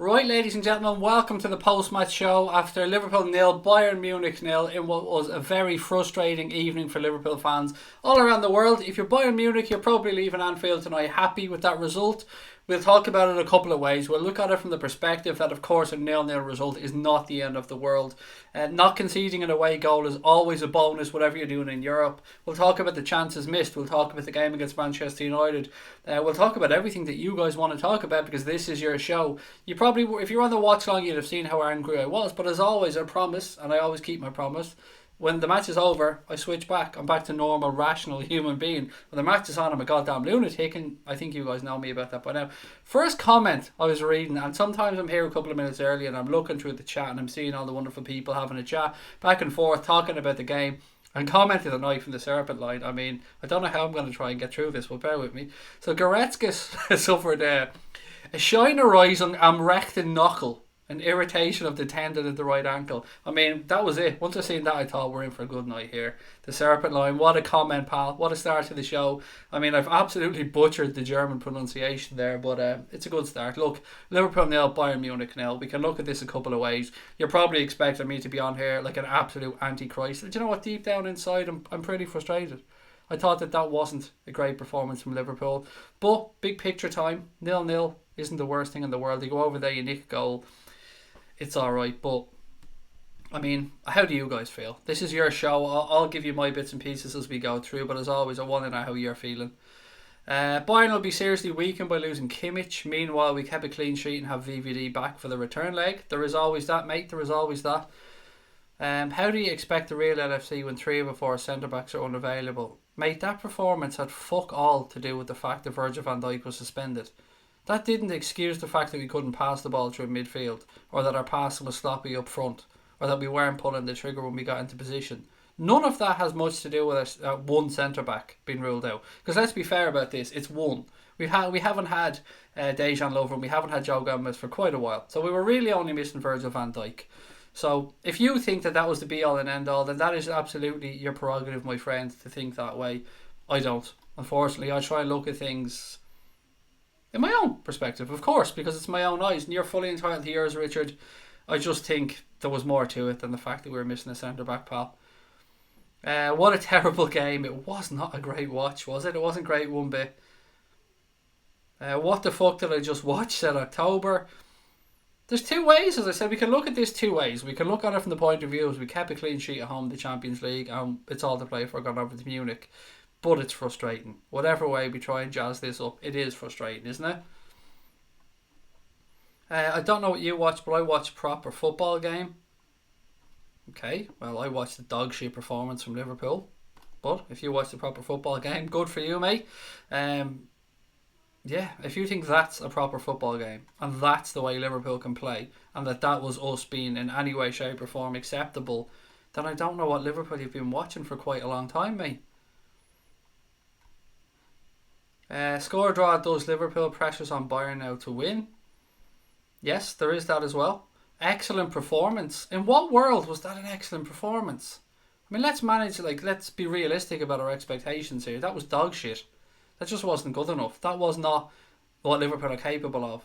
Right, ladies and gentlemen, welcome to the post-match show after Liverpool 0, Bayern Munich 0 in what was a very frustrating evening for Liverpool fans all around the world. If you're Bayern Munich, you're probably leaving Anfield tonight happy with that result. We'll talk about it a couple of ways. We'll look at it from the perspective that, of course, a 0-0 result is not the end of the world. Not conceding an away goal is always a bonus, whatever you're doing in Europe. We'll talk about the chances missed. We'll talk about the game against Manchester United. We'll talk about everything that you guys want to talk about because this is your show. You probably, if you're on the watch long, you'd have seen how angry I was. But as always, I promise, and I always keep my promise, when the match is over, I switch back. I'm back to normal, rational human being. When the match is on, I'm a goddamn lunatic, and I think you guys know me about that by now. First comment I was reading, and sometimes I'm here a couple of minutes early, and I'm looking through the chat, and I'm seeing all the wonderful people having a chat, back and forth, talking about the game, and commented tonight from the Serpent line. I mean, I don't know how I'm going to try and get through this, but bear with me. So Goretzka suffered a shine arising am rectin knuckle. An irritation of the tendon at the right ankle. I mean, that was it. Once I seen that, I thought we're in for a good night here. The Serpent line, what a comment, pal. What a start to the show. I mean, I've absolutely butchered the German pronunciation there, but it's a good start. Look, Liverpool 0, Bayern Munich 0. We can look at this a couple of ways. You're probably expecting me to be on here like an absolute antichrist. Do you know what? Deep down inside, I'm pretty frustrated. I thought that wasn't a great performance from Liverpool. But, big picture time, 0-0 isn't the worst thing in the world. You go over there, you nick a goal. It's alright, but I mean, how do you guys feel? This is your show. I'll give you my bits and pieces as we go through, but as always, I want to know how you're feeling. Bayern will be seriously weakened by losing Kimmich. Meanwhile, we kept a clean sheet and have VVD back for the return leg. There is always that, mate. There is always that. How do you expect the real LFC when 3 of our 4 centre-backs are unavailable? Mate, that performance had fuck all to do with the fact that Virgil van Dijk was suspended. That didn't excuse the fact that we couldn't pass the ball through midfield, or that our passing was sloppy up front, or that we weren't pulling the trigger when we got into position. None of that has much to do with one centre-back being ruled out. Because let's be fair about this, it's one. We haven't had Dejan Lovren, we haven't had Joe Gomez for quite a while. So we were really only missing Virgil van Dijk. So if you think that was the be-all and end-all, then that is absolutely your prerogative, my friend, to think that way. I don't. Unfortunately, I try and look at things in my own perspective, of course, because it's my own eyes, and you're fully entitled to yours, Richard. I just think there was more to it than the fact that we were missing a centre-back, pal. What a terrible game. It was not a great watch, was it? It wasn't great one bit. What the fuck did I just watch, said October. There's two ways, as I said. We can look at this two ways. We can look at it from the point of view as we kept a clean sheet at home in the Champions League, and it's all to play for going over to Munich. But it's frustrating. Whatever way we try and jazz this up, it is frustrating, isn't it? I don't know what you watch, but I watched a proper football game. Okay, well, I watched the dog shit performance from Liverpool. But if you watched a proper football game, good for you, mate. Yeah, if you think that's a proper football game, and that's the way Liverpool can play, and that was us being in any way, shape or form acceptable, then I don't know what Liverpool you've been watching for quite a long time, mate. Score draw does Liverpool, pressures on Bayern now to win. Yes, there is that as well. Excellent performance. In what world was that an excellent performance? I mean, let's be realistic about our expectations here. That was dog shit. That just wasn't good enough. That was not what Liverpool are capable of.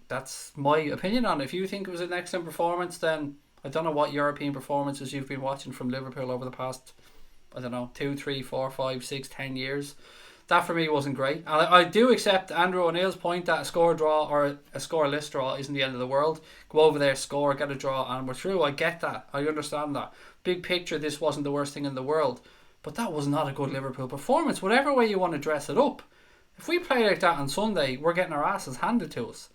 That's my opinion on it. If you think it was an excellent performance, then I don't know what European performances you've been watching from Liverpool over the past, 2, 3, 4, 5, 6, 10 years. That for me wasn't great. And I do accept Andrew O'Neill's point that a score draw or a scoreless draw isn't the end of the world. Go over there, score, get a draw, and we're through. I get that. I understand that. Big picture, this wasn't the worst thing in the world. But that was not a good Liverpool performance. Whatever way you want to dress it up. If we play like that on Sunday, we're getting our asses handed to us.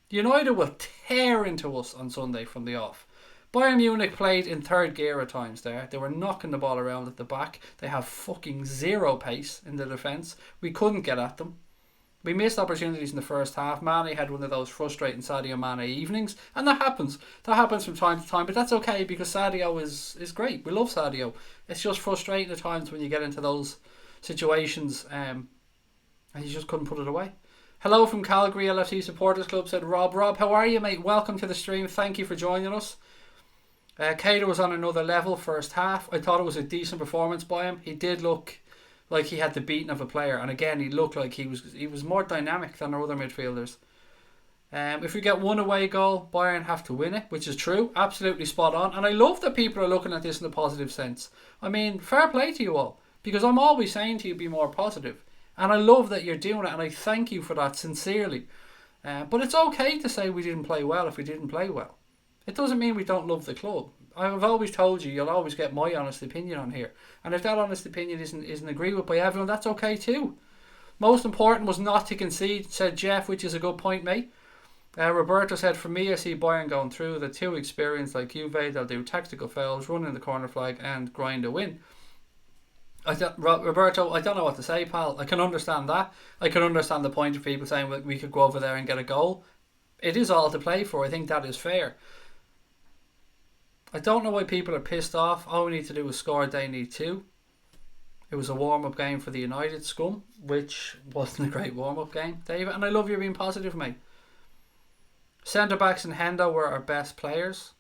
United will tear into us on Sunday from the off. Bayern Munich played in third gear at times there. They were knocking the ball around at the back. They have fucking zero pace in the defence. We couldn't get at them. We missed opportunities in the first half. Mane had one of those frustrating Sadio Mane evenings. And that happens. That happens from time to time. But that's okay because Sadio is great. We love Sadio. It's just frustrating at times when you get into those situations and you just couldn't put it away. Hello from Calgary LFC Supporters Club, said Rob. Rob, how are you, mate? Welcome to the stream. Thank you for joining us. Keïta was on another level first half. I thought it was a decent performance by him. He did look like he had the beating of a player, and again he looked like he was more dynamic than our other midfielders. If we get one away goal, Bayern have to win it, which is true. Absolutely spot on. And I love that people are looking at this in a positive sense. I mean, fair play to you all. Because I'm always saying to you, be more positive. And I love that you're doing it. And I thank you for that sincerely. But it's okay to say we didn't play well if we didn't play well. It doesn't mean we don't love the club. I've always told you, you'll always get my honest opinion on here. And if that honest opinion isn't agreed with by everyone, that's okay too. Most important was not to concede, said Jeff, which is a good point, mate. Roberto said, for me, I see Bayern going through. The too experienced like Juve, they'll do tactical fouls, run in the corner flag and grind a win. Roberto, I don't know what to say, pal. I can understand that. I can understand the point of people saying we could go over there and get a goal. It is all to play for. I think that is fair. I don't know why people are pissed off. All we need to do is score, they need to. It was a warm-up game for the United scum, which wasn't a great warm-up game, David. And I love you being positive, mate. Centre-backs and Hendo were our best players.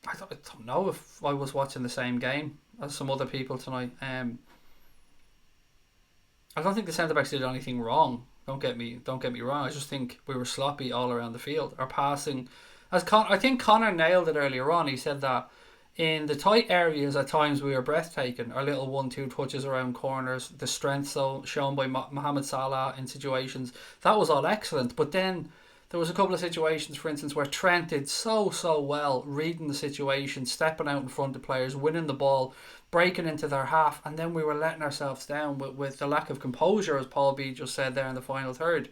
I don't know if I was watching the same game as some other people tonight. I don't think the centre-backs did anything wrong. Don't get me wrong. I just think we were sloppy all around the field. Our passing, I think Connor nailed it earlier on. He said that in the tight areas at times we were breathtaking. Our little 1-2 touches around corners, the strength shown by Mohamed Salah in situations, that was all excellent. But then there was a couple of situations, for instance, where Trent did so well, reading the situation, stepping out in front of players, winning the ball, breaking into their half, and then we were letting ourselves down with the lack of composure, as Paul B just said there in the final third.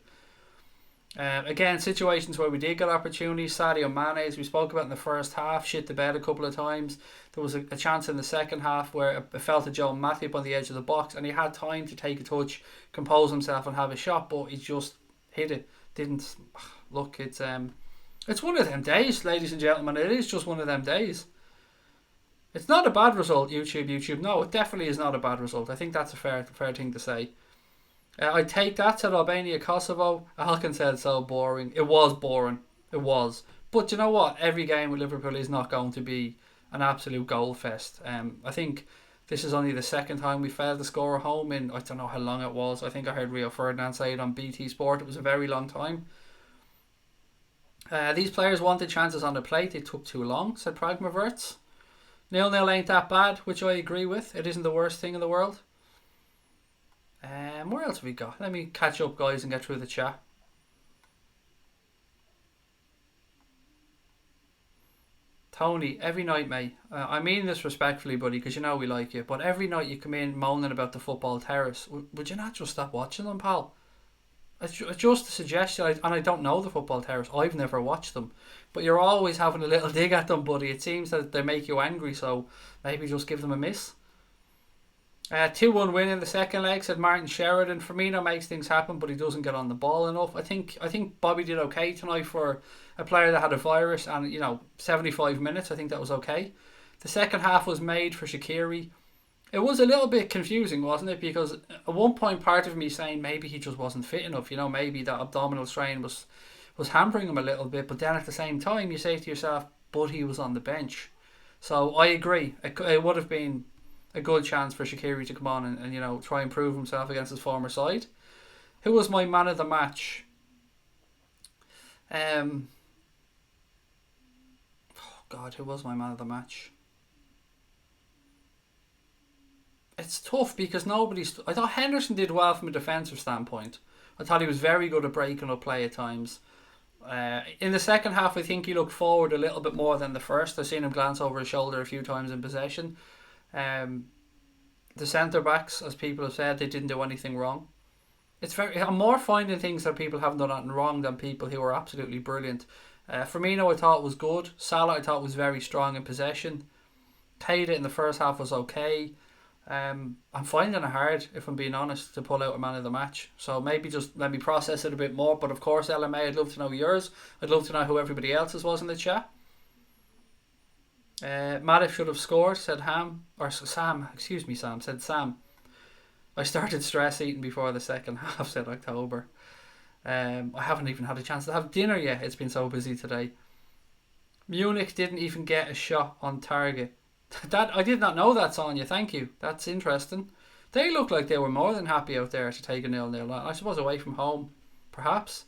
Again, situations where we did get opportunities. Sadio Mane, as we spoke about in the first half, shit the bed a couple of times. There was a chance in the second half where it fell to Joe Matip on the edge of the box, and he had time to take a touch, compose himself and have a shot, but he just hit it. Didn't look. It's one of them days, ladies and gentlemen. It is just one of them days. It's not a bad result, YouTube. No, it definitely is not a bad result. I think that's a fair thing to say. I take that, said Albania Kosovo. Alkin said so boring. It was boring. It was. But you know what? Every game with Liverpool is not going to be an absolute goal fest. I think this is only the second time we failed to score at home in, I don't know how long it was. I think I heard Rio Ferdinand say it on BT Sport. It was a very long time. These players wanted chances on the plate. They took too long, said Pragmaverts. 0-0 ain't that bad, which I agree with. It isn't the worst thing in the world. Where else have we got? Let me catch up, guys, and get through the chat. Tony, every night, mate. I mean this respectfully, buddy, because you know we like you. But every night you come in moaning about the football terrace. Would you not just stop watching them, pal? It's just a suggestion, and I don't know the football terrace. I've never watched them. But you're always having a little dig at them, buddy. It seems that they make you angry, so maybe just give them a miss. 2-1 win in the second leg, said Martin Sheridan. Firmino makes things happen, but he doesn't get on the ball enough. I think Bobby did okay tonight for a player that had a virus, and 75 minutes. I think that was okay. The second half was made for Shakiri. It was a little bit confusing, wasn't it? Because at one point, part of me saying maybe he just wasn't fit enough. Maybe that abdominal strain was hampering him a little bit. But then at the same time, you say to yourself, but he was on the bench. So I agree. It would have been a good chance for Shakiri to come on and try and prove himself against his former side. Who was my man of the match? Oh God, who was my man of the match? It's tough because I thought Henderson did well from a defensive standpoint. I thought he was very good at breaking up play at times. In the second half, I think he looked forward a little bit more than the first. I've seen him glance over his shoulder a few times in possession. The centre backs, as people have said, they didn't do anything wrong. I'm more finding things that people haven't done anything wrong than people who are absolutely brilliant. Firmino I thought was good. Salah I thought was very strong in possession. Keïta in the first half was okay. I'm finding it hard, if I'm being honest, to pull out a man of the match. So maybe just let me process it a bit more. But of course, LMA, I'd love to know yours. I'd love to know who everybody else's was in the chat. Matip should have scored, said Sam. Said Sam. I started stress eating before the second half, said October. I haven't even had a chance to have dinner yet. It's been so busy today. Munich didn't even get a shot on target. That I did not know that, Sonia. Thank you. That's interesting. They looked like they were more than happy out there to take a 0-0. I suppose away from home. perhaps.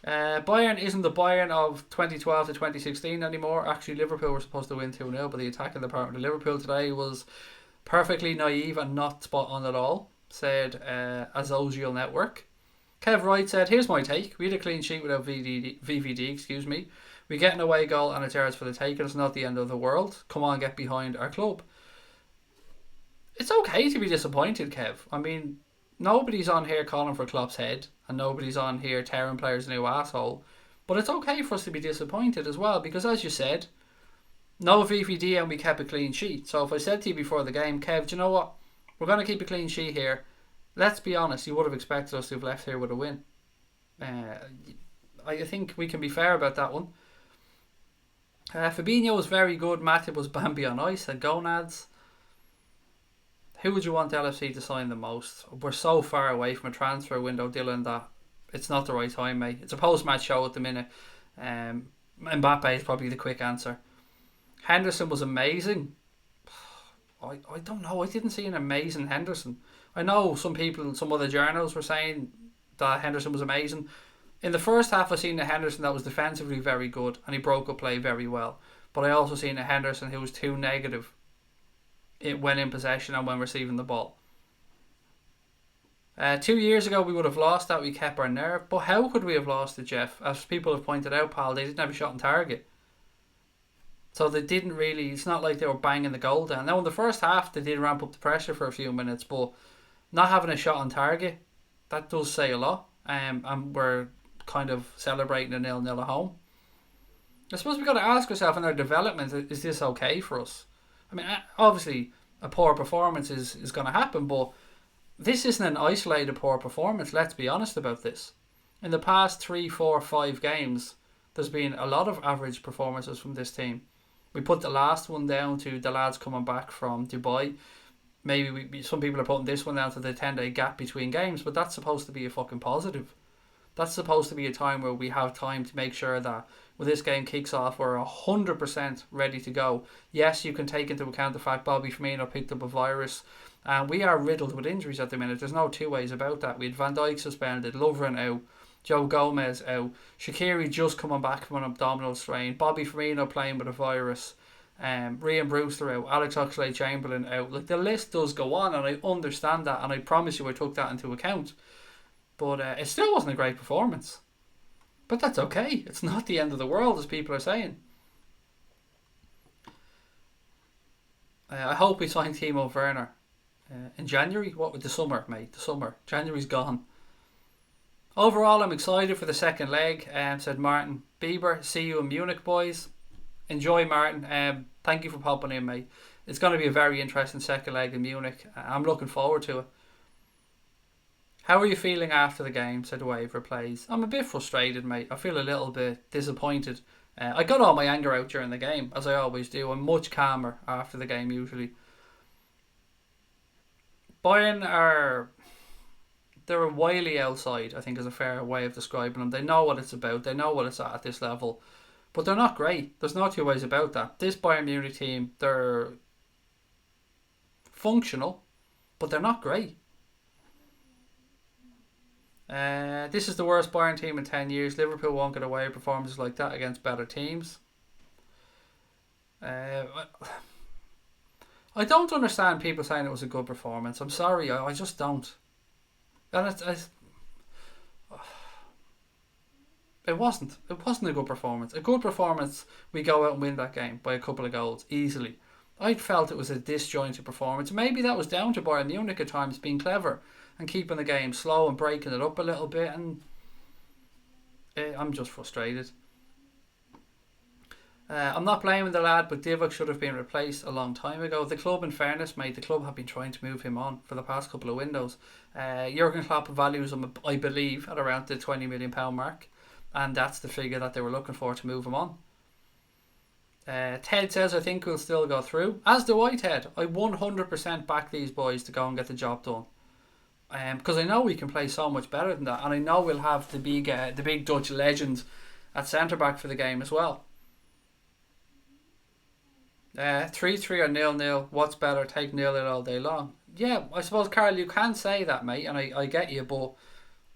Bayern isn't the Bayern of 2012 to 2016 anymore. Actually, Liverpool were supposed to win 2-0, but the attacking department of Liverpool today was perfectly naive and not spot on at all, said Azocial Network. Kev Wright said, here's my take. We had a clean sheet without VVD, excuse me. We get an away goal and it's ours for the taking. It's not the end of the world. Come on, get behind our club. It's okay to be disappointed, Kev. I mean, nobody's on here calling for Klopp's head and nobody's on here tearing players a new asshole. But it's okay for us to be disappointed as well because, as you said, no VVD and we kept a clean sheet. So if I said to you before the game, Kev, do you know what? We're going to keep a clean sheet here. Let's be honest, you would have expected us to have left here with a win. I think we can be fair about that one. Fabinho was very good. Matip was Bambi on ice and Gonads. Who would you want LFC to sign the most? We're so far away from a transfer window, Dylan, that it's not the right time, mate. It's a post-match show at the minute. Mbappe is probably the quick answer. Henderson was amazing. I don't know. I didn't see an amazing Henderson. I know some people, some other journals were saying that Henderson was amazing. In the first half, I seen a Henderson that was defensively very good and he broke up play very well. But I also seen a Henderson who was too negative when in possession and when receiving the ball. 2 years ago, we would have lost that. We kept our nerve. But how could we have lost it, Jeff? As people have pointed out, pal, they didn't have a shot on target. So they didn't really, it's not like they were banging the goal down. Now in the first half they did ramp up the pressure for a few minutes, but not having a shot on target, that does say a lot. And we're kind of celebrating a 0-0 at home. I suppose we've got to ask ourselves in our development, is this okay for us? I mean, obviously a poor performance is going to happen, but this isn't an isolated poor performance. Let's be honest about this. In the past 3, 4, 5 games, there's been a lot of average performances from this team. We put the last one down to the lads coming back from Dubai. Maybe some people are putting this one down to the 10-day gap between games, but that's supposed to be a fucking positive. That's supposed to be a time where we have time to make sure that when this game kicks off, we're 100% ready to go. Yes, you can take into account the fact Bobby Firmino picked up a virus, and we are riddled with injuries at the minute. There's no two ways about that. We had Van Dijk suspended, Lovren out, Joe Gomez out, Shakiri just coming back from an abdominal strain, Bobby Firmino playing with a virus, Ryan Brewster out, Alex Oxlade-Chamberlain out. Like, the list does go on, and I understand that, and I promise you I took that into account. But it still wasn't a great performance. But that's okay. It's not the end of the world, as people are saying. I hope we sign Timo Werner in January. What with the summer, mate? The summer. January's gone. Overall, I'm excited for the second leg, said Martin Bieber. See you in Munich, boys. Enjoy, Martin. Thank you for popping in, mate. It's going to be a very interesting second leg in Munich. I'm looking forward to it. How are you feeling after the game, said Waver Plays. I'm a bit frustrated, mate. I feel a little bit disappointed. I got all my anger out during the game, as I always do. I'm much calmer after the game, usually. Bayern they're wily outside, I think is a fair way of describing them. They know what it's about. They know what it's at this level. But they're not great. There's no two ways about that. This Bayern Munich team, they're functional, but they're not great. This is the worst Bayern team in 10 years. Liverpool won't get away with performances like that against better teams. I don't understand people saying it was a good performance. I'm sorry, I just don't. And it wasn't a good performance. A good performance, we go out and win that game by a couple of goals easily. I felt it was a disjointed performance. Maybe that was down to Bayern Munich at times being clever and keeping the game slow and breaking it up a little bit, and I'm just frustrated. I'm not blaming the lad, but Divock should have been replaced a long time ago. The club, in fairness, mate, the club have been trying to move him on for the past couple of windows. Jurgen Klopp values him, I believe, at around the £20 million mark, and that's the figure that they were looking for to move him on. Ted says, I think we'll still go through. As do I, Ted. I 100% back these boys to go and get the job done. Because I know we can play so much better than that, and I know we'll have the big Dutch legend at centre back for the game as well. 3-3 or 0-0. What's better? Take 0-0 all day long. Yeah, I suppose, Carl, you can say that, mate, and I get you, but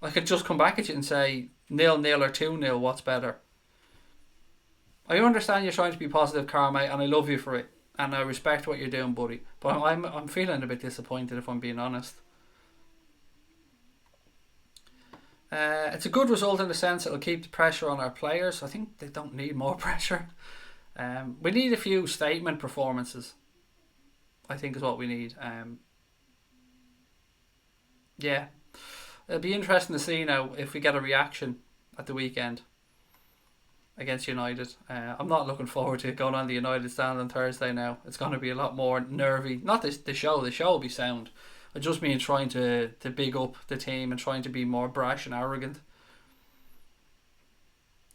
I could just come back at you and say 0-0 or 2-0, what's better? I understand you're trying to be positive, Carl, mate, and I love you for it. And I respect what you're doing, buddy. But I'm feeling a bit disappointed, if I'm being honest. It's a good result in the sense it'll keep the pressure on our players. I think they don't need more pressure. We need a few statement performances, I think is what we need. Yeah. It'll be interesting to see now if we get a reaction at the weekend against United. I'm not looking forward to going on the United stand on Thursday now. It's going to be a lot more nervy. Not the show. The show will be sound. I just mean trying to big up the team and trying to be more brash and arrogant.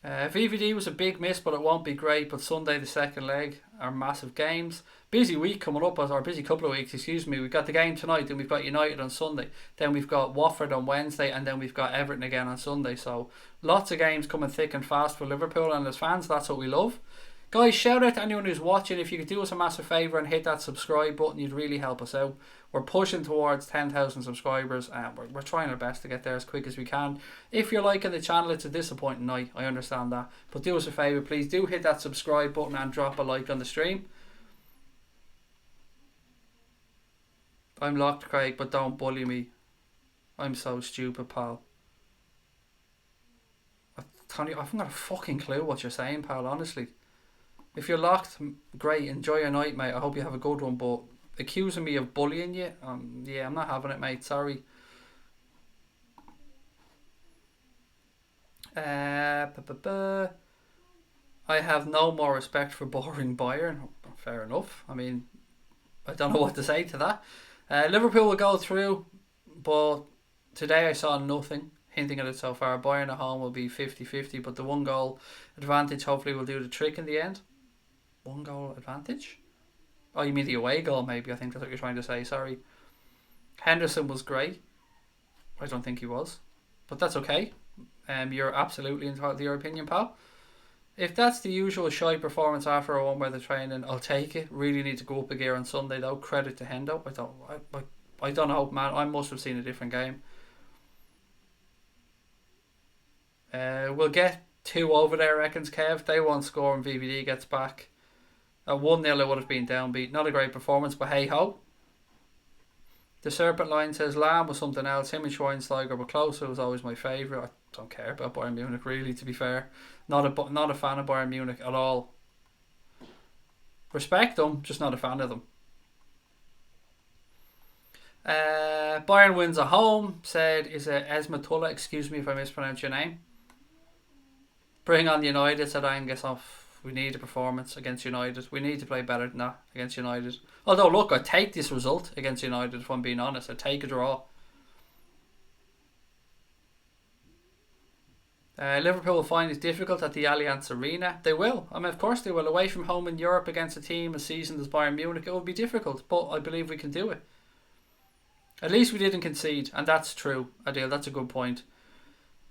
VVD was a big miss, but it won't be great. But Sunday, the second leg, are massive games. Busy week coming up, or busy couple of weeks, excuse me. We've got the game tonight, then we've got United on Sunday. Then we've got Watford on Wednesday, and then we've got Everton again on Sunday. So lots of games coming thick and fast for Liverpool, and as fans, that's what we love. Guys, shout out to anyone who's watching. If you could do us a massive favour and hit that subscribe button, you'd really help us out. We're pushing towards 10,000 subscribers. We're trying our best to get there as quick as we can. If you're liking the channel, it's a disappointing night. I understand that. But do us a favour, please do hit that subscribe button and drop a like on the stream. I'm locked, Craig, but don't bully me. I'm so stupid, pal. Tony, I haven't got a fucking clue what you're saying, pal, honestly. If you're locked, great, enjoy your night, mate. I hope you have a good one, but accusing me of bullying you, yeah, I'm not having it, mate, sorry. I have no more respect for boring Bayern. Fair enough. I mean, I don't know what to say to that. Liverpool will go through, but today I saw nothing hinting at it so far. Bayern at home will be 50-50, but the one goal advantage hopefully will do the trick in the end. One goal advantage? Oh, you mean the away goal maybe, I think that's what you're trying to say, sorry. Henderson was great. I don't think he was, but that's okay. You're absolutely entitled to your opinion, pal. If that's the usual shy performance after a one-weather training, I'll take it. Really need to go up a gear on Sunday though. Credit to Hendo. I don't know, man. I must have seen a different game. We'll get 2 over there, reckons Kev. They won't score and VVD gets back. At 1-0 it would have been downbeat. Not a great performance, but hey ho. The Serpent Line says Lamb was something else. Him and Schweinsteiger were close. It was always my favourite. I don't care about Bayern Munich really, to be fair. Not a fan of Bayern Munich at all. Respect them, just not a fan of them. Bayern wins at home. Said is it Esmatullah? Excuse me if I mispronounce your name. Bring on United, said Angus off. We need a performance against United. We need to play better than that against United. Although, look, I'd take this result against United if I'm being honest. I'd take a draw. Liverpool will find it difficult at the Allianz Arena. They will. I mean, of course they will. Away from home in Europe against a team as seasoned as Bayern Munich, it will be difficult. But I believe we can do it. At least we didn't concede. And that's true, Adil. That's a good point.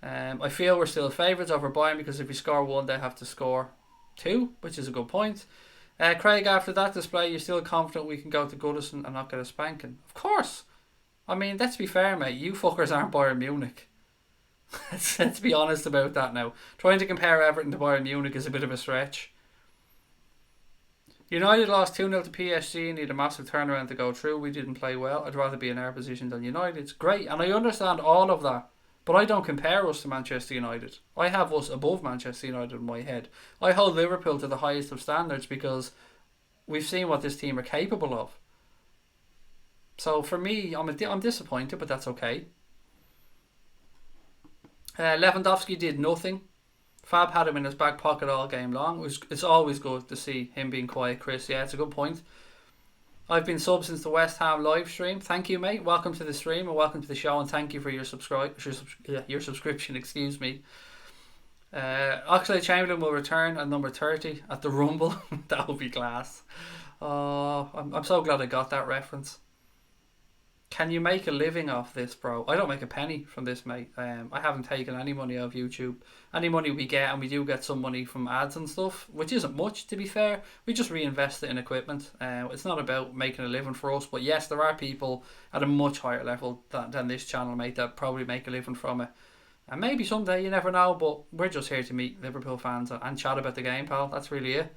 I feel we're still favourites over Bayern because if we score 1, they have to score 2, which is a good point. Craig, after that display, you're still confident we can go to Goodison and not get a spanking? Of course. I mean, let's be fair, mate. You fuckers aren't Bayern Munich. Let's be honest about that now. Trying to compare Everton to Bayern Munich is a bit of a stretch. United lost 2-0 to PSG and need a massive turnaround to go through. We didn't play well. I'd rather be in our position than United. It's great, and I understand all of that. But I don't compare us to Manchester United. I have us above Manchester United in my head. I hold Liverpool to the highest of standards because we've seen what this team are capable of. So for me, I'm disappointed, but that's okay. Lewandowski did nothing. Fab had him in his back pocket all game long. It's always good to see him being quiet, Chris. Yeah, it's a good point. I've been sub since the West Ham live stream. Thank you, mate. Welcome to the stream and welcome to the show, and thank you for your subscription. Excuse me. Oxlade-Chamberlain will return at number 30 at the Rumble. That would be class. I'm so glad I got that reference. Can you make a living off this, bro? I don't make a penny from this, mate. I haven't taken any money off YouTube. Any money we get, and we do get some money from ads and stuff, which isn't much, to be fair. We just reinvest it in equipment. It's not about making a living for us, but yes, there are people at a much higher level than this channel, mate, that probably make a living from it. And maybe someday, you never know, but we're just here to meet Liverpool fans and chat about the game, pal. That's really it.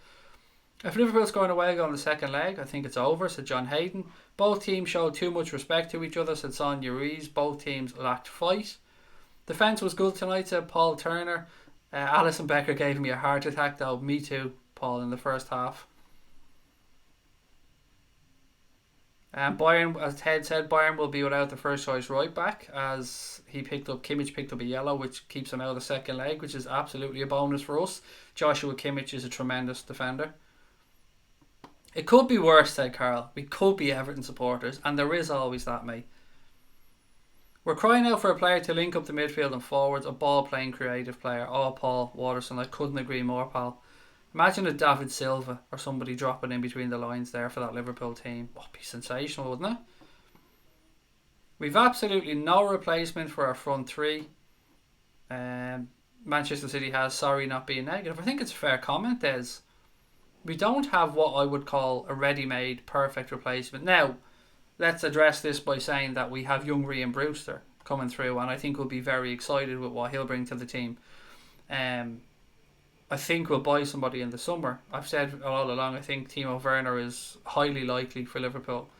If Liverpool's going away on the second leg, I think it's over, said John Hayden. Both teams showed too much respect to each other, said Sonia Ruiz. Both teams lacked fight. Defence was good tonight, said Paul Turner. Alison Becker gave me a heart attack, though. Me too, Paul, in the first half. Bayern, as Ted said, Bayern will be without the first choice right back, as Kimmich picked up a yellow, which keeps him out of the second leg, which is absolutely a bonus for us. Joshua Kimmich is a tremendous defender. It could be worse, said Carl. We could be Everton supporters, and there is always that, mate. We're crying out for a player to link up the midfield and forwards, a ball-playing creative player. Oh, Paul Watterson, I couldn't agree more, pal. Imagine a David Silva or somebody dropping in between the lines there for that Liverpool team. Oh, it'd be sensational, wouldn't it? We've absolutely no replacement for our front three. Manchester City has, sorry not being negative. I think it's a fair comment, Des. We don't have what I would call a ready-made perfect replacement. Now, let's address this by saying that we have young Ryan Brewster coming through, and I think we'll be very excited with what he'll bring to the team. I think we'll buy somebody in the summer. I've said all along, I think Timo Werner is highly likely for Liverpool.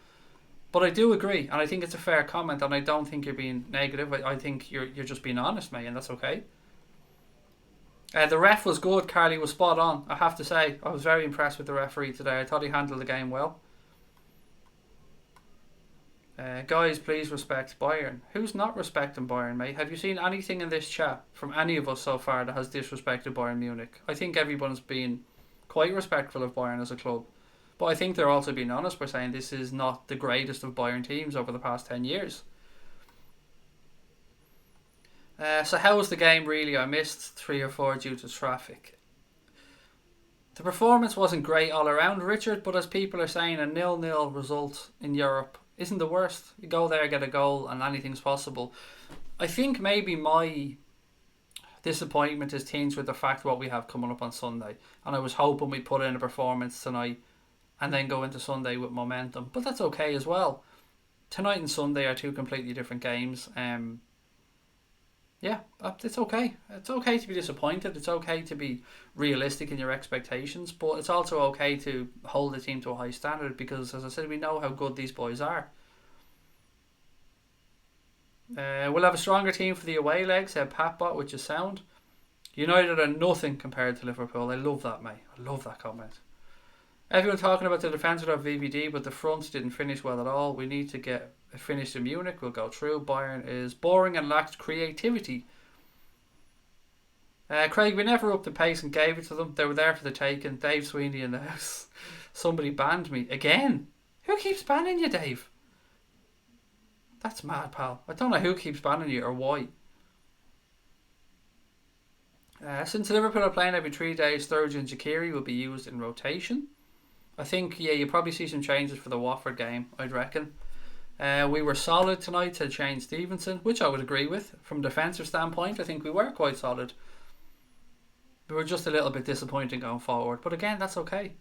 But I do agree, and I think it's a fair comment, and I don't think you're being negative. I think you're just being honest, mate, and that's okay. The ref was good. Carly was spot on, I have to say. I was very impressed with the referee today. I thought he handled the game well. Guys, please respect Bayern. Who's not respecting Bayern, mate? Have you seen anything in this chat from any of us so far that has disrespected Bayern Munich? I think everyone's been quite respectful of Bayern as a club. But I think they're also being honest by saying this is not the greatest of Bayern teams over the past 10 years. So how was the game really? I missed 3 or 4 due to traffic. The performance wasn't great all around, Richard, but as people are saying, a 0-0 result in Europe isn't the worst. You go there, get a goal, and anything's possible. I think maybe my disappointment is tinged with the fact what we have coming up on Sunday. And I was hoping we'd put in a performance tonight and then go into Sunday with momentum. But that's okay as well. Tonight and Sunday are 2 completely different games. Yeah, it's okay. It's okay to be disappointed. It's okay to be realistic in your expectations. But it's also okay to hold the team to a high standard because, as I said, we know how good these boys are. We'll have a stronger team for the away leg, said Patbot, which is sound. United are nothing compared to Liverpool. I love that, mate. I love that comment. Everyone talking about the defence of VVD, but the fronts didn't finish well at all. We need to get a finish in Munich. We'll go through. Bayern is boring and lacks creativity. Craig, we never upped the pace and gave it to them. They were there for the taking. Dave Sweeney in the house. Somebody banned me. Again? Who keeps banning you, Dave? That's mad, pal. I don't know who keeps banning you or why. Since Liverpool are playing every 3 days, Sturridge and Shakiri will be used in rotation. I think, yeah, you'll probably see some changes for the Watford game, I'd reckon. We were solid tonight, said Shane Stevenson, which I would agree with. From a defensive standpoint, I think we were quite solid. We were just a little bit disappointing going forward. But again, that's okay.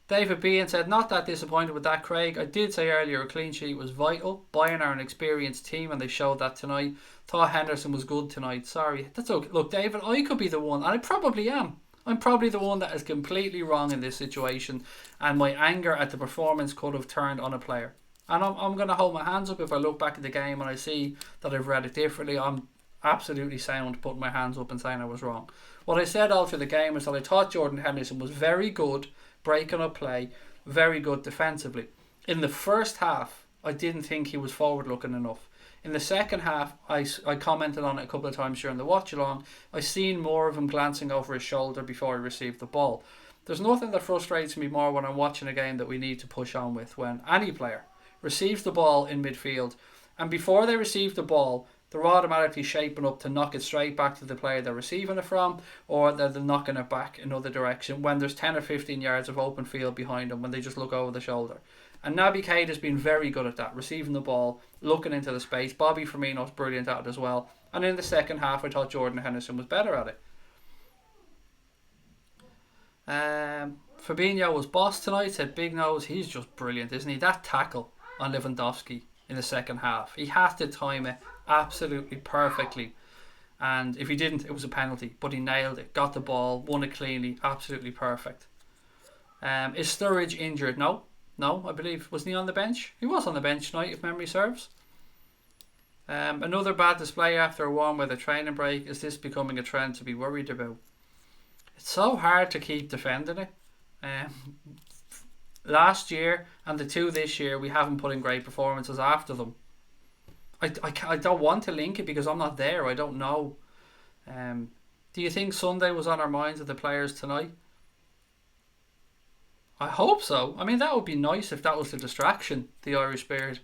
David Bean said, not that disappointed with that, Craig. I did say earlier a clean sheet was vital. Bayern are an experienced team and they showed that tonight. Thought Henderson was good tonight. Sorry. That's okay. Look, David, I could be the one, and I probably am. I'm probably the one that is completely wrong in this situation, and my anger at the performance could have turned on a player. And I'm going to hold my hands up if I look back at the game and I see that I've read it differently. I'm absolutely sound putting my hands up and saying I was wrong. What I said all through the game is that I thought Jordan Henderson was very good breaking up play, very good defensively. In the first half, I didn't think he was forward looking enough. In the second half, I commented on it a couple of times during the watch along. I seen more of him glancing over his shoulder before he received the ball. There's nothing that frustrates me more when I'm watching a game that we need to push on with, when any player receives the ball in midfield and before they receive the ball, they're automatically shaping up to knock it straight back to the player they're receiving it from, or they're knocking it back another direction when there's 10 or 15 yards of open field behind them when they just look over the shoulder. And Naby Keïta has been very good at that, receiving the ball, looking into the space. Bobby Firmino's brilliant at it as well. And in the second half, I thought Jordan Henderson was better at it. Fabinho was boss tonight, said Big Nose. He's just brilliant, isn't he? That tackle on Lewandowski in the second half. He had to time it absolutely perfectly. And if he didn't, it was a penalty. But he nailed it, got the ball, won it cleanly, absolutely perfect. Is Sturridge injured? No, I believe. Wasn't he on the bench? He was on the bench tonight, if memory serves. Another bad display after a warm weather training break. Is this becoming a trend to be worried about? It's so hard to keep defending it. Last year and the 2 this year, we haven't put in great performances after them. I don't want to link it because I'm not there. I don't know. Do you think Sunday was on our minds of the players tonight? I hope so. I mean, that would be nice if that was the distraction, the Irish spirit.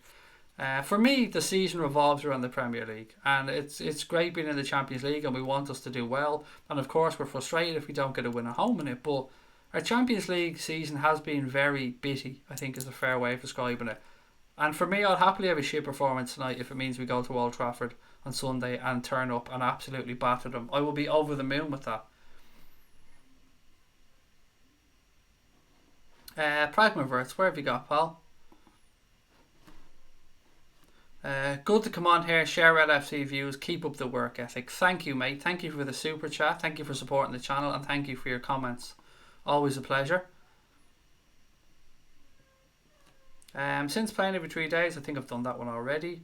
For me, the season revolves around the Premier League, and it's great being in the Champions League, and we want us to do well. And of course, we're frustrated if we don't get a win at home in it. But our Champions League season has been very bitty, I think is a fair way of describing it. And for me, I'll happily have a shit performance tonight if it means we go to Old Trafford on Sunday and turn up and absolutely batter them. I will be over the moon with that. Pragmaverts, where have you got, pal? Good to come on here, share LFC views, keep up the work ethic. Thank you, mate. Thank you for the super chat. Thank you for supporting the channel, and thank you for your comments. Always a pleasure. Since playing every 3 days, I think I've done that one already.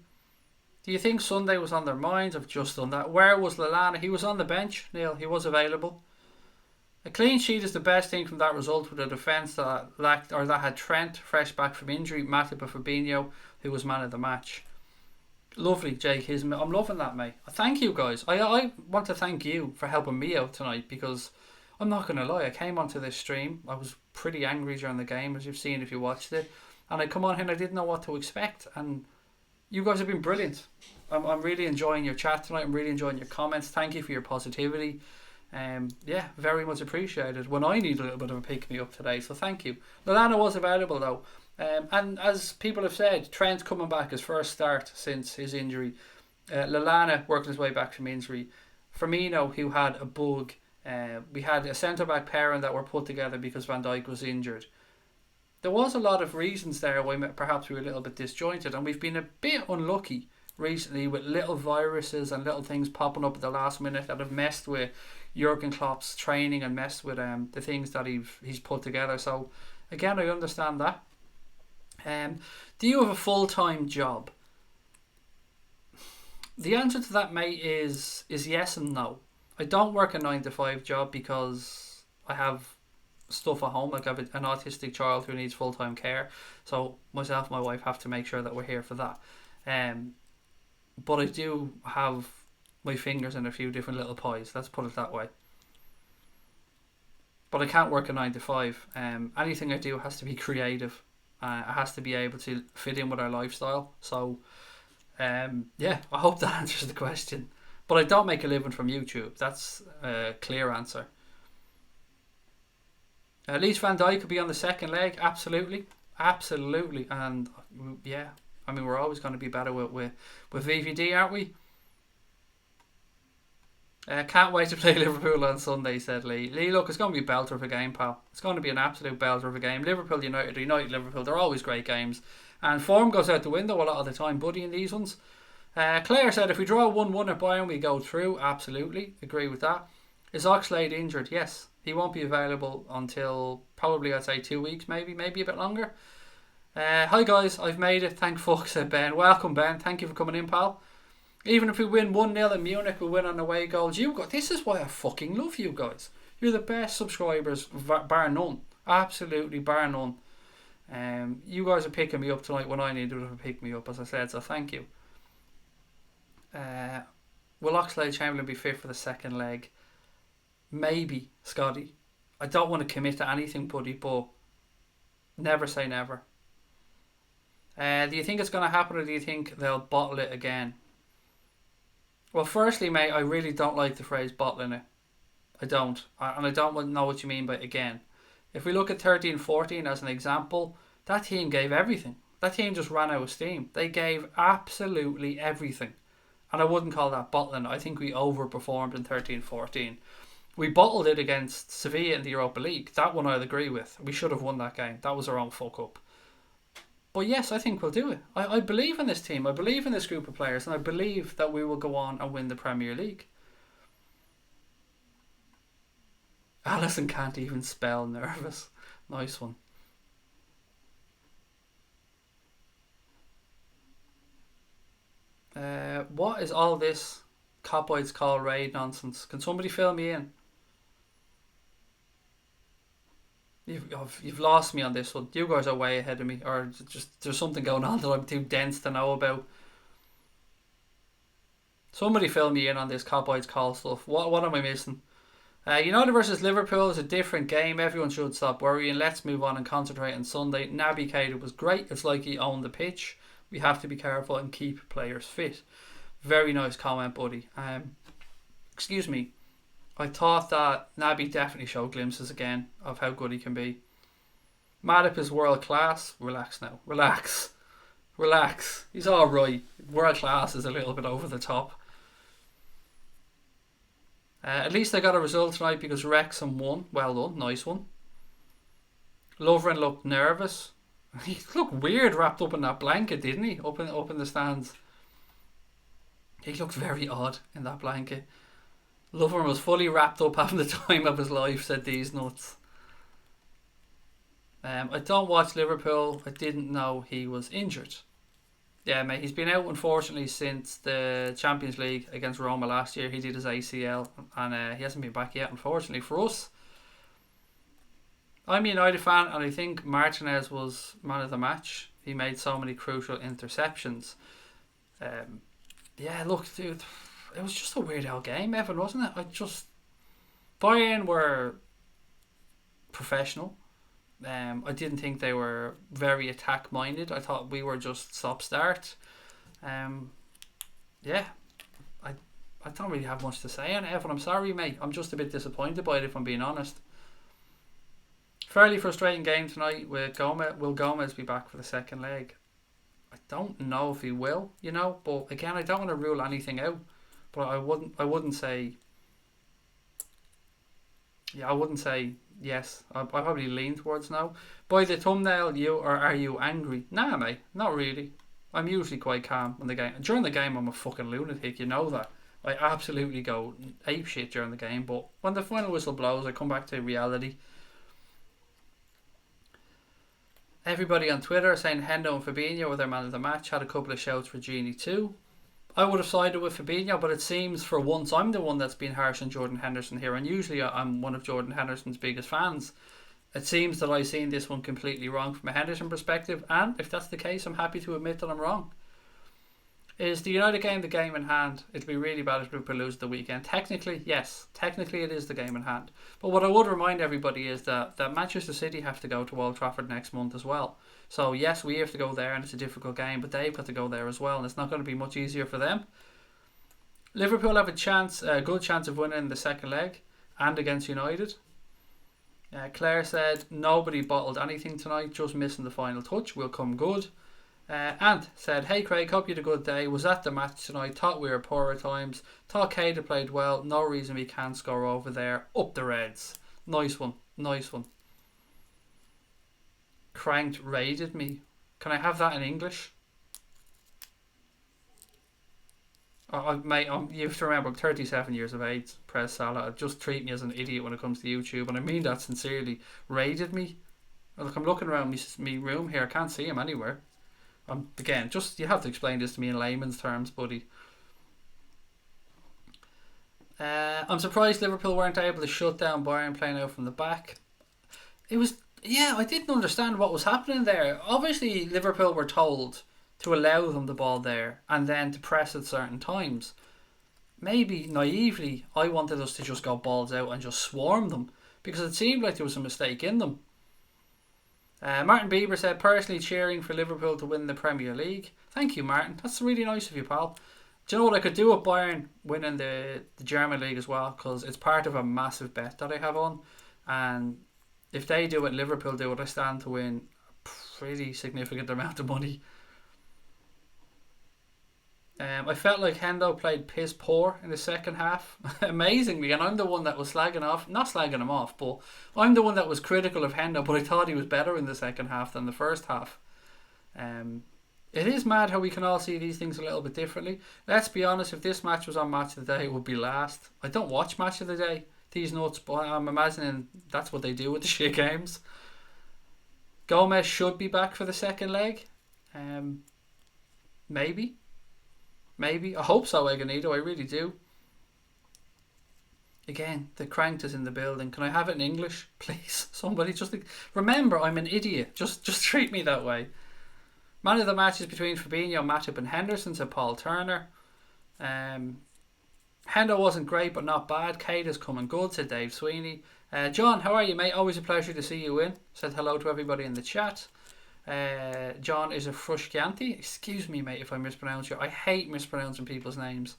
Do you think Sunday was on their minds? I've just done that. Where was Lallana? He was on the bench, Neil. He was available. A clean sheet is the best thing from that result, with a defence that lacked, or that had Trent fresh back from injury, Matip and Fabinho, who was man of the match. Lovely, Jake Hisman. I'm loving that, mate. Thank you, guys. I want to thank you for helping me out tonight, because I'm not going to lie, I came onto this stream. I was pretty angry during the game, as you've seen if you watched it. And I come on here and I didn't know what to expect. And you guys have been brilliant. I'm really enjoying your chat tonight. I'm really enjoying your comments. Thank you for your positivity. Yeah, very much appreciated when I need a little bit of a pick-me-up today. So thank you. Lallana was available though. And as people have said, Trent coming back, his first start since his injury. Lallana working his way back from injury. Firmino, who had a bug. We had a centre-back pairing that were put together because Van Dijk was injured. There was a lot of reasons there why perhaps we were a little bit disjointed, and we've been a bit unlucky recently with little viruses and little things popping up at the last minute that have messed with Jurgen Klopp's training and messed with the things that he's put together. So again, I understand that. Do you have a full-time job? The answer to that, mate, is yes and no. I don't work a 9-to-5 job because I have stuff at home. Like I have an autistic child who needs full-time care, so myself and my wife have to make sure that we're here for that. But I do have my fingers in a few different little pies, let's put it that way. But I can't work a 9-to-5. Anything I do has to be creative. It has to be able to fit in with our lifestyle. So yeah, I hope that answers the question. But I don't make a living from YouTube. That's a clear answer. At least Van Dijk could be on the second leg. Absolutely. And yeah, I mean, we're always going to be better with VVD, aren't we? Can't wait to play Liverpool on Sunday, said Lee. Lee, look, it's going to be a belter of a game, pal. It's going to be an absolute belter of a game. Liverpool United, Liverpool, they're always great games. And form goes out the window a lot of the time, buddy, in these ones. Claire said, if we draw 1-1 at Bayern, we go through. Absolutely. Agree with that. Is Oxlade injured? Yes. He won't be available until probably, I'd say, 2 weeks, maybe a bit longer. Hi, guys. I've made it. Thank fuck, said Ben. Welcome, Ben. Thank you for coming in, pal. Even if we win 1-0 in Munich, we'll win on away goals. This is why I fucking love you guys. You're the best subscribers, bar none. Absolutely, bar none. You guys are picking me up tonight when I needed to pick me up, as I said, so thank you. Will Oxlade-Chamberlain be fit for the second leg? Maybe, Scotty. I don't want to commit to anything, buddy, but never say never. Do you think it's going to happen, or do you think they'll bottle it again? Well, firstly, mate, I really don't like the phrase bottling it. I don't. And I don't know what you mean by again. If we look at 13-14 as an example, that team gave everything. That team just ran out of steam. They gave absolutely everything. And I wouldn't call that bottling. I think we overperformed in 13-14. We bottled it against Sevilla in the Europa League. That one I'd agree with. We should have won that game. That was our own fuck up. But yes, I think we'll do it. I believe in this team. I believe in this group of players. And I believe that we will go on and win the Premier League. Alison can't even spell nervous. Nice one. What is all this Copoids call raid nonsense? Can somebody fill me in? You've lost me on this one. You guys are way ahead of me, or just there's something going on that I'm too dense to know about. Somebody fill me in on this Copoids call stuff. What am I missing? United versus Liverpool is a different game. Everyone should stop worrying. Let's move on and concentrate on Sunday. Naby Keïta was great. It's like he owned the pitch. We have to be careful and keep players fit. Very nice comment, buddy. Excuse me. I thought that Naby definitely showed glimpses again of how good he can be. Matip is world class. Relax now. Relax. He's alright. World class is a little bit over the top. At least I got a result tonight because Wrexham won. Well done. Nice one. Lovren looked nervous. He looked weird wrapped up in that blanket, didn't he? Up in the stands. He looked very odd in that blanket. Lovren was fully wrapped up having the time of his life, said these nuts. I don't watch Liverpool. I didn't know he was injured. Yeah, mate, he's been out unfortunately since the Champions League against Roma last year. He did his ACL and he hasn't been back yet, unfortunately for us. I'm a United fan and I think Martinez was man of the match. He made so many crucial interceptions. Yeah, look, dude, it was just a weird old game, Evan, wasn't it? Bayern were professional. I didn't think they were very attack minded. I thought we were just stop start. Yeah, I don't really have much to say on it, Evan. I'm sorry, mate. I'm just a bit disappointed by it, if I'm being honest. Fairly frustrating game tonight with Gomez. Will Gomez be back for the second leg? I don't know if he will, but again, I don't want to rule anything out. But I wouldn't say. Yeah, I wouldn't say yes. I probably lean towards no. By the thumbnail, are you angry? Nah, mate, not really. I'm usually quite calm in the game. During the game, I'm a fucking lunatic. You know that. I absolutely go ape shit during the game. But when the final whistle blows, I come back to reality. Everybody on Twitter saying Hendo and Fabinho were their man of the match. Had a couple of shouts for Genie too. I would have sided with Fabinho, but it seems for once I'm the one that's been harsh on Jordan Henderson here, and usually I'm one of Jordan Henderson's biggest fans. It seems that I've seen this one completely wrong from a Henderson perspective, and if that's the case, I'm happy to admit that I'm wrong. Is the United game the game in hand? It'd be really bad if Liverpool lose the weekend. Technically, yes. Technically, it is the game in hand. But what I would remind everybody is that Manchester City have to go to Old Trafford next month as well. So yes, we have to go there and it's a difficult game, but they've got to go there as well, and it's not going to be much easier for them. Liverpool have a good chance of winning the second leg and against United. Claire said nobody bottled anything tonight, just missing the final touch. Will come good. Ant said, hey Craig, hope you had a good day. Was at the match tonight. Thought we were poor at times. Thought Keïta played well. No reason we can't score over there. Up the Reds. Nice one. Cranked raided me. Can I have that in English? Mate, you have to remember I'm 37 years of age. Press Salah. Just treat me as an idiot when it comes to YouTube, and I mean that sincerely. Raided me. Look, I'm looking around me room here. I can't see him anywhere. Again, just you have to explain this to me in layman's terms, buddy. I'm surprised Liverpool weren't able to shut down Bayern playing out from the back. I didn't understand what was happening there. Obviously, Liverpool were told to allow them the ball there and then to press at certain times. Maybe naively, I wanted us to just go balls out and just swarm them because it seemed like there was a mistake in them. Martin Bieber said, personally cheering for Liverpool to win the Premier League. Thank you, Martin. That's really nice of you, pal. Do you know what I could do with Bayern winning the German League as well? Because it's part of a massive bet that I have on. And if they do it, Liverpool do it, I stand to win pretty significant amount of money. I felt like Hendo played piss poor in the second half, amazingly, and I'm the one that was not slagging him off, but I'm the one that was critical of Hendo, but I thought he was better in the second half than the first half. It is mad how we can all see these things a little bit differently. Let's be honest, if this match was on Match of the Day, it would be last. I don't watch Match of the Day, these nuts, but I'm imagining that's what they do with the shit games. Gomez should be back for the second leg. Maybe. I hope so, Eganito. I really do. Again, the cranked is in the building. Can I have it in English, please? Somebody just remember, I'm an idiot. Just treat me that way. Man of the match is between Fabinho, Matip, and Henderson, said Paul Turner. Hendo wasn't great, but not bad. Keïta's coming good, said Dave Sweeney. John, how are you, mate? Always a pleasure to see you in. Said hello to everybody in the chat. John is a Frusciante. Excuse me, mate, if I mispronounce you. I hate mispronouncing people's names.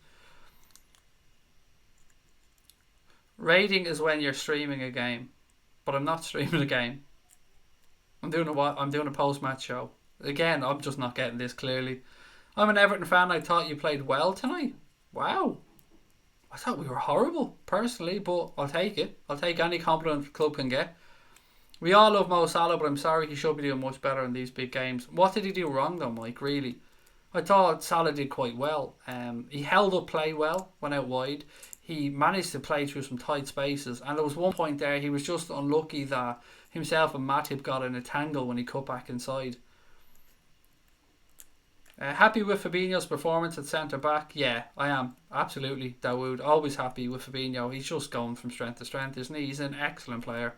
Rating is when you're streaming a game, but I'm not streaming a game. I'm doing a post-match show. Again, I'm just not getting this clearly. I'm an Everton fan. I thought you played well tonight. Wow. I thought we were horrible, personally, but I'll take it. I'll take any compliment the club can get. We all love Mo Salah, but I'm sorry, he should be doing much better in these big games. What did he do wrong though, Mike, really? I thought Salah did quite well. He held up play well, went out wide. He managed to play through some tight spaces, and there was one point there he was just unlucky that himself and Matip got in a tangle when he cut back inside. Happy with Fabinho's performance at centre-back? Yeah, I am. Absolutely, Dawood. Always happy with Fabinho. He's just going from strength to strength, isn't he? He's an excellent player.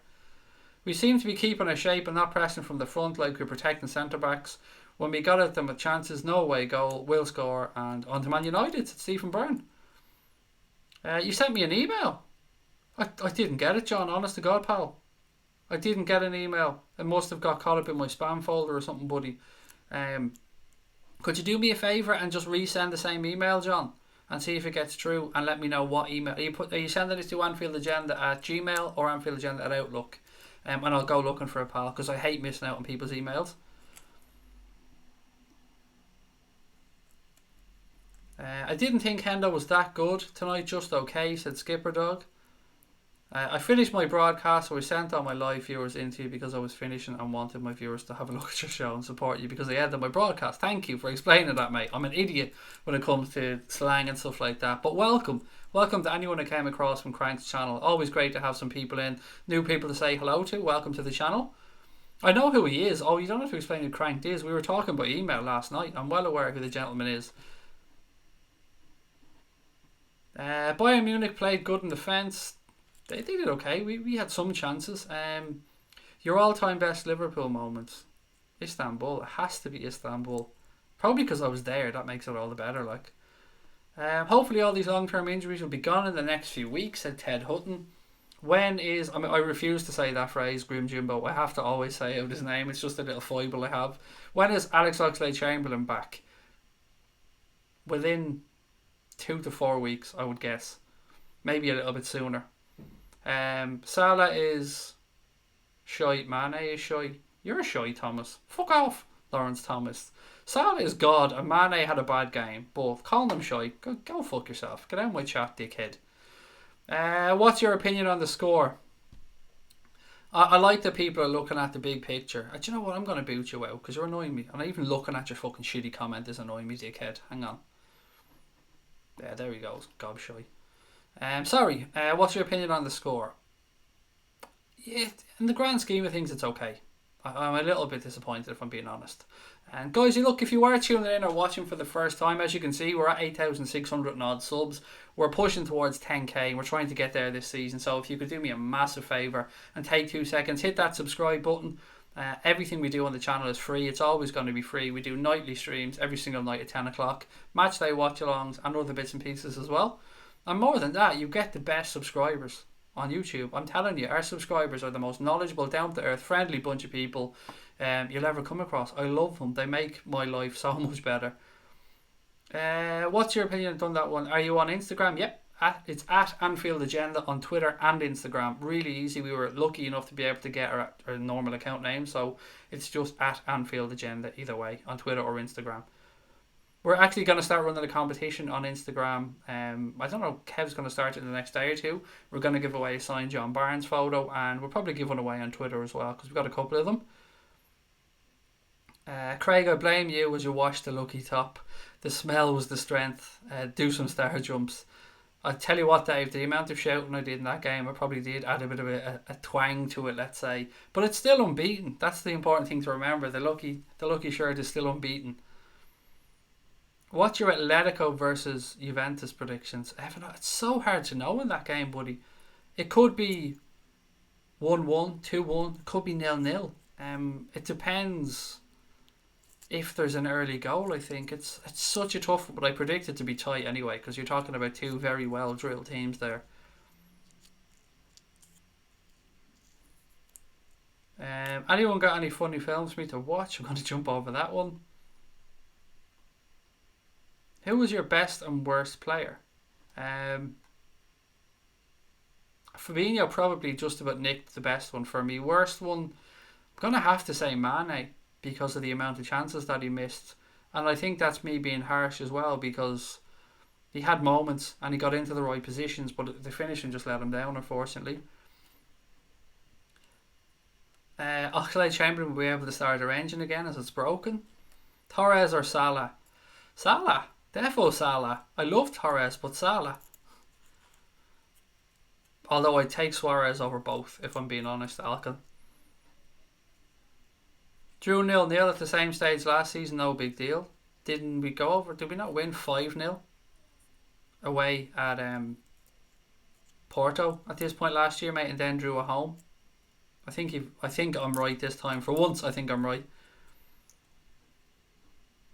We seem to be keeping our shape and not pressing from the front like we're protecting centre-backs. When we got at them with chances, no way goal, will score, and on to Man United, it's Stephen Byrne. You sent me an email. I didn't get it, John, honest to God, pal. I didn't get an email. It must have got caught up in my spam folder or something, buddy. Could you do me a favour and just resend the same email, John, and see if it gets through, and let me know what email are you sending it to AnfieldAgenda@gmail or AnfieldAgenda@outlook, and I'll go looking for a pal, because I hate missing out on people's emails. I didn't think Hendo was that good tonight, just okay, said Skipper Dog. I finished my broadcast, so I sent all my live viewers into you because I was finishing and wanted my viewers to have a look at your show and support you because they ended my broadcast. Thank you for explaining that, mate. I'm an idiot when it comes to slang and stuff like that. But welcome to anyone that came across from Crank's channel. Always great to have some people in, new people to say hello to. Welcome to the channel. I know who he is. Oh, you don't have to explain who Crank is. We were talking by email last night. I'm well aware who the gentleman is. Bayern Munich played good in defence. They did okay. We had some chances. Your all-time best Liverpool moments? Istanbul. It has to be Istanbul. Probably because I was there. That makes it all the better. Like, hopefully all these long-term injuries will be gone in the next few weeks, said Ted Hutton. I refuse to say that phrase, Grim Jimbo. I have to always say out his name. It's just a little foible I have. When is Alex Oxlade-Chamberlain back? Within 2 to 4 weeks, I would guess. Maybe a little bit sooner. Salah is shy. Mane is shy. You're a shy, Thomas. Fuck off, Lawrence Thomas. Salah is God, and Mane had a bad game, but calling them shy, go fuck yourself. Get out of my chat, dickhead. What's your opinion on the score? I like that people are looking at the big picture. Do you know what? I'm going to boot you out because you're annoying me. And even looking at your fucking shitty comment is annoying me, dickhead. Hang on. Yeah, there he goes. Gob shy. Sorry, what's your opinion on the score? Yeah, in the grand scheme of things, it's okay. I'm a little bit disappointed, if I'm being honest. And guys, look, if you are tuning in or watching for the first time, as you can see, we're at 8,600 and odd subs. We're pushing towards 10k, and we're trying to get there this season. So if you could do me a massive favour and take 2 seconds, hit that subscribe button. Everything we do on the channel is free. It's always going to be free. We do nightly streams every single night at 10 o'clock. Match day watch-alongs and other bits and pieces as well. And more than that, you get the best subscribers on YouTube. I'm telling you, our subscribers are the most knowledgeable, down-to-earth, friendly bunch of people you'll ever come across. I love them. They make my life so much better. What's your opinion on that one? Are you on Instagram? Yep, It's at Anfield Agenda on Twitter and Instagram. Really easy. We were lucky enough to be able to get our normal account name, so it's just at Anfield Agenda either way on Twitter or Instagram. We're actually going to start running a competition on Instagram. I don't know, Kev's going to start it in the next day or two. We're going to give away a signed John Barnes photo, and we'll probably give one away on Twitter as well, because we've got a couple of them. Craig, I blame you as you washed the lucky top. The smell was the strength. Do some star jumps. I tell you what, Dave, the amount of shouting I did in that game, I probably did add a bit of a twang to it, let's say. But it's still unbeaten. That's the important thing to remember. The lucky shirt is still unbeaten. What's your Atletico versus Juventus predictions? Evan, it's so hard to know in that game, buddy. It could be 1-1, 2-1. It could be 0-0. It depends if there's an early goal. I think it's such a tough one, but I predict it to be tight anyway, because you're talking about two very well drilled teams there. Anyone got any funny films for me to watch? I'm going to jump over that one. Who was your best and worst player? Fabinho probably just about nicked the best one for me. Worst one, I'm going to have to say Mane, because of the amount of chances that he missed. And I think that's me being harsh as well, because he had moments and he got into the right positions, but the finishing just let him down, unfortunately. Oxlade-Chamberlain will be able to start their engine again as it's broken. Torres or Salah? Salah. Defo Salah. I love Torres, but Salah. Although I'd take Suarez over both, if I'm being honest, Alcon. Drew 0-0 at the same stage last season, no big deal. Did we not win 5-0 away at Porto at this point last year, mate, and then drew at home? I think I'm right this time. For once, I think I'm right.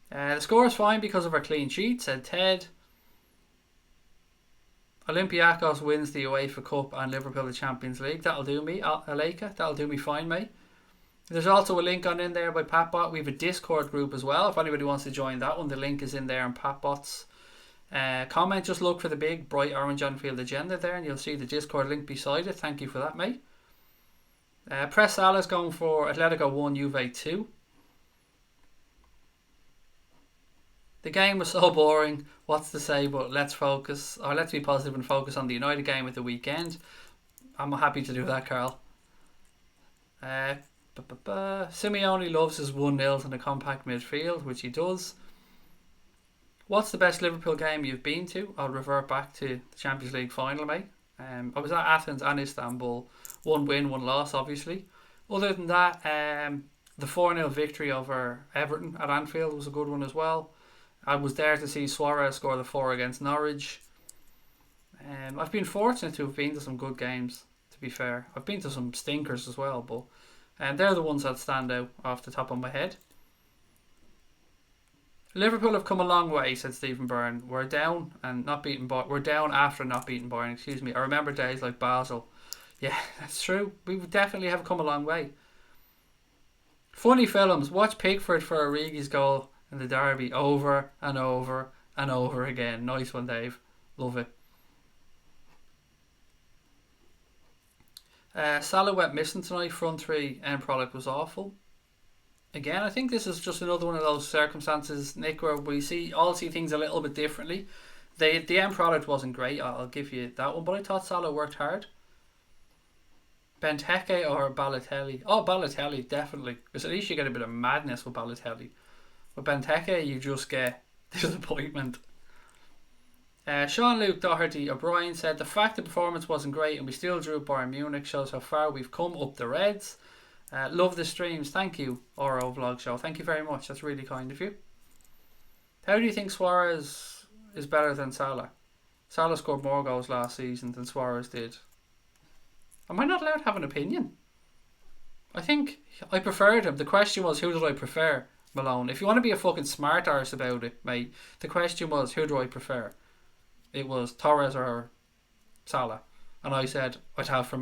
The score is fine because of our clean sheet, said Ted. Olympiacos wins the UEFA Cup and Liverpool the Champions League. That'll do me, Aleka. That'll do me fine, mate. There's also a link on in there by PatBot. We have a Discord group as well. If anybody wants to join that one, the link is in there on PatBot's comment. Just look for the big bright orange Anfield Agenda there, and you'll see the Discord link beside it. Thank you for that, mate. Press Salah's going for Atletico 1, Juve 2. The game was so boring. What's to say? But let's be positive and focus on the United game at the weekend. I'm happy to do that, Carl. Simeone loves his 1-0 in a compact midfield, which he does. What's the best Liverpool game you've been to? I'll revert back to the Champions League final, mate. I was at Athens and Istanbul. 1 win, 1 loss, obviously. Other than that, the 4-0 victory over Everton at Anfield was a good one as well. I was there to see Suarez score the 4 against Norwich. I've been fortunate to have been to some good games, to be fair. I've been to some stinkers as well, but they're the ones that stand out off the top of my head. Liverpool have come a long way, said Stephen Byrne. We're down after not beating Bayern. Excuse me. I remember days like Basel. Yeah, that's true. We definitely have come a long way. Funny films. Watch Pickford for Origi's goal in the derby over and over and over again. Nice one, Dave. Love it. Salah went missing tonight. Front three end product was awful. Again, I think this is just another one of those circumstances, Nick, where we all see things a little bit differently. The end product wasn't great, I'll give you that one, but I thought Salah worked hard. Benteke or Balotelli? Oh, Balotelli, definitely. Because at least you get a bit of madness with Balotelli. With Benteke, you just get disappointment. Sean-Luke Doherty O'Brien said, the fact the performance wasn't great and we still drew Bayern Munich shows how far we've come up the Reds. Love the streams. Thank you, Oro Vlog Show. Thank you very much. That's really kind of you. How do you think Suarez is better than Salah? Salah scored more goals last season than Suarez did. Am I not allowed to have an opinion? I think I preferred him. The question was, who did I prefer, Malone? If you want to be a fucking smart arse about it, mate, the question was, who do I prefer? It was Torres or Salah. And I said I'd have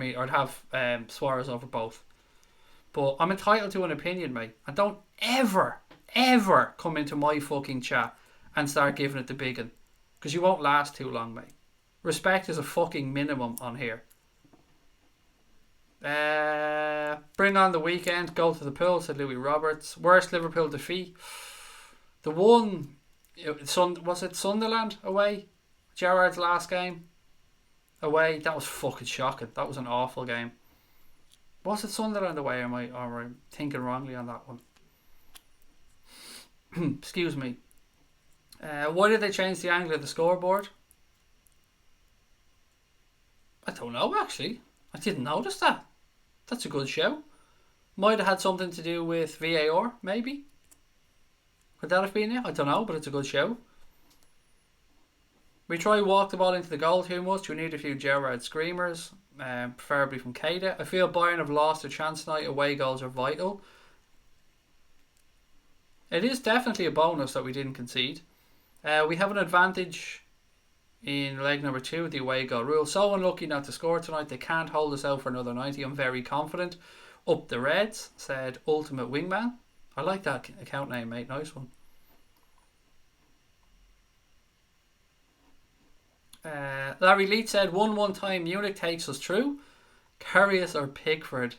Suarez over both. But I'm entitled to an opinion, mate. And don't ever come into my fucking chat and start giving it the big one. Because you won't last too long, mate. Respect is a fucking minimum on here. Bring on the weekend. Go to the pool, said Louis Roberts. Worst Liverpool defeat. The one, was it Sunderland away? Gerrard's last game away. That was fucking shocking. That was an awful game. Was it Sunderland away? Or am I thinking wrongly on that one? Excuse me. Why did they change the angle of the scoreboard? I don't know, actually. I didn't notice that. That's a good show. Might have had something to do with VAR, maybe. Could that have been it? I don't know, but it's a good show. We try walk the ball into the goal too much. We need a few Gerrard screamers, preferably from Keïta. I feel Bayern have lost a chance tonight. Away goals are vital. It is definitely a bonus that we didn't concede. We have an advantage in leg number 2 of the away goal rule. So unlucky not to score tonight. They can't hold us out for another 90. I'm very confident. Up the Reds, said Ultimate Wingman. I like that account name, mate. Nice one. Larry Leach said 1-1 time Munich takes us through. Karius or Pickford.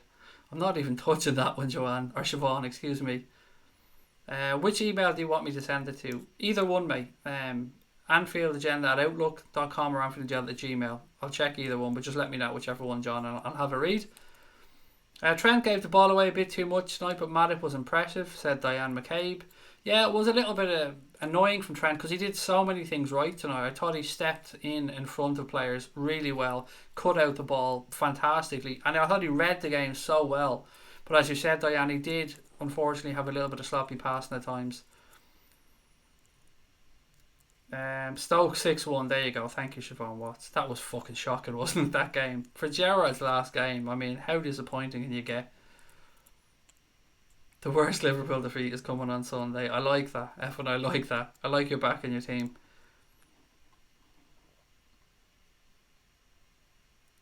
I'm not even touching that one, Joanne. Or Siobhan, excuse me. Which email do you want me to send it to? Either one, mate. AnfieldAgenda@outlook.com or AnfieldAgenda@gmail. I'll check either one, but just let me know whichever one, John, and I'll have a read. Trent gave the ball away a bit too much tonight, but Matip was impressive, said Diane McCabe. Yeah, it was a little bit annoying from Trent because he did so many things right tonight. I thought he stepped in front of players really well, cut out the ball fantastically, and I thought he read the game so well. But as you said, Diane, he did unfortunately have a little bit of sloppy passing at times. Stoke 6-1, there you go. Thank you, Siobhan Watts. That was fucking shocking, wasn't it, that game? For Gerrard's last game, I mean, how disappointing can you get? The worst Liverpool defeat is coming on Sunday. I like that. Effing, I like that. I like you back in your team.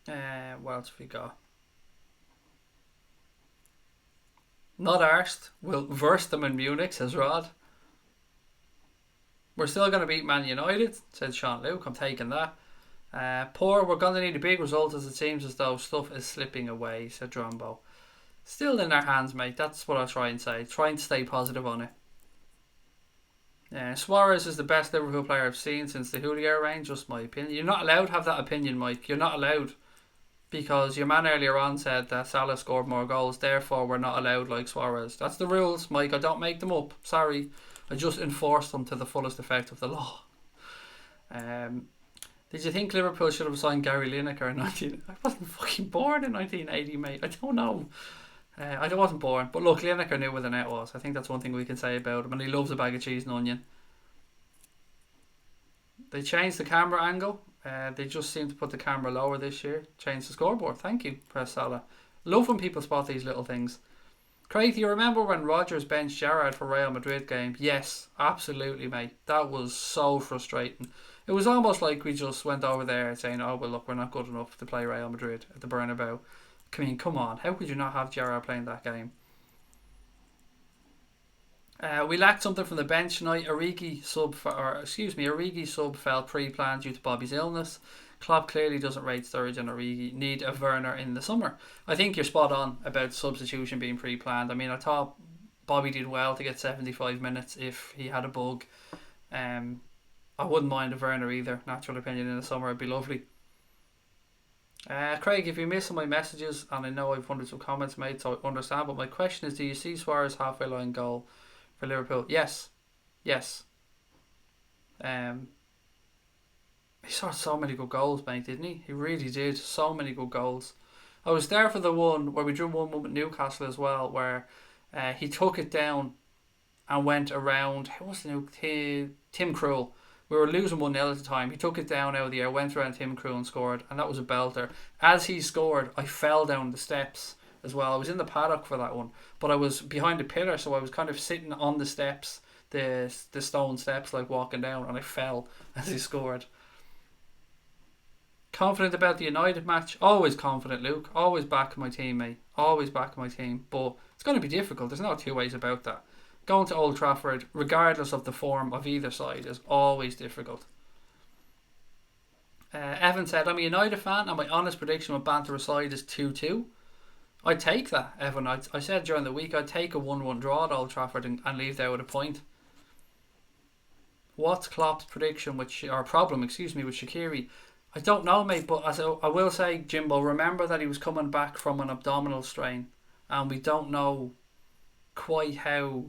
What else have we got? Not arsed. We'll verse them in Munich, says Rod. We're still going to beat Man United, said Sean Luke. I'm taking that. Poor, we're going to need a big result as it seems as though stuff is slipping away, said Drumbo. Still in our hands, mate. That's what I'll try and say. Try and stay positive on it. Suarez is the best Liverpool player I've seen since the Julio reign, just my opinion. You're not allowed to have that opinion, Mike. You're not allowed. Because your man earlier on said that Salah scored more goals, therefore we're not allowed like Suarez. That's the rules, Mike. I don't make them up. Sorry. I just enforce them to the fullest effect of the law. Did you think Liverpool should have signed Gary Lineker in 19... I wasn't fucking born in 1980, mate. I don't know. I wasn't born. But look, Lineker knew where the net was. I think that's one thing we can say about him. And he loves a bag of cheese and onion. They changed the camera angle. They just seem to put the camera lower this year. Changed the scoreboard. Thank you, Press Salah. Love when people spot these little things. Craig, do you remember when Rodgers benched Gerrard for Real Madrid game? Yes, absolutely, mate. That was so frustrating. It was almost like we just went over there saying, oh, well, look, we're not good enough to play Real Madrid at the Bernabeu. I mean, come on. How could you not have Gerrard playing that game? We lacked something from the bench tonight. Origi sub fell pre-planned due to Bobby's illness. Klopp clearly doesn't rate Sturridge and Origi. Need a Werner in the summer. I think you're spot on about substitution being pre-planned. I mean, I thought Bobby did well to get 75 minutes if he had a bug. I wouldn't mind a Werner either. Natural opinion, in the summer it'd be lovely. Craig, if you miss some of my messages, and I know I've hundreds of comments made, so I understand, but my question is, do you see Suarez halfway line goal for Liverpool? Yes. He scored so many good goals, mate, didn't he? He really did. So many good goals. I was there for the one where we drew 1-1 with Newcastle as well, where he took it down and went around. Who was the Tim Krul. We were losing 1-0 at the time. He took it down out of the air, went around Tim Krul and scored, and that was a belter. As he scored, I fell down the steps as well. I was in the paddock for that one, but I was behind a pillar, so I was kind of sitting on the steps, the stone steps, like walking down, and I fell as he scored. Confident about the United match? Always confident, Luke. Always back my team, mate. Always back my team. But it's going to be difficult. There's no two ways about that. Going to Old Trafford, regardless of the form of either side, is always difficult. Evan said, I'm a United fan and my honest prediction with banter aside is 2-2. I'd take that, Evan. I said during the week I'd take a 1-1 draw at Old Trafford and leave there with a point. What's Klopp's prediction with problem with Shakiri? I don't know, mate, but as I will say, Jimbo, remember that he was coming back from an abdominal strain and we don't know quite how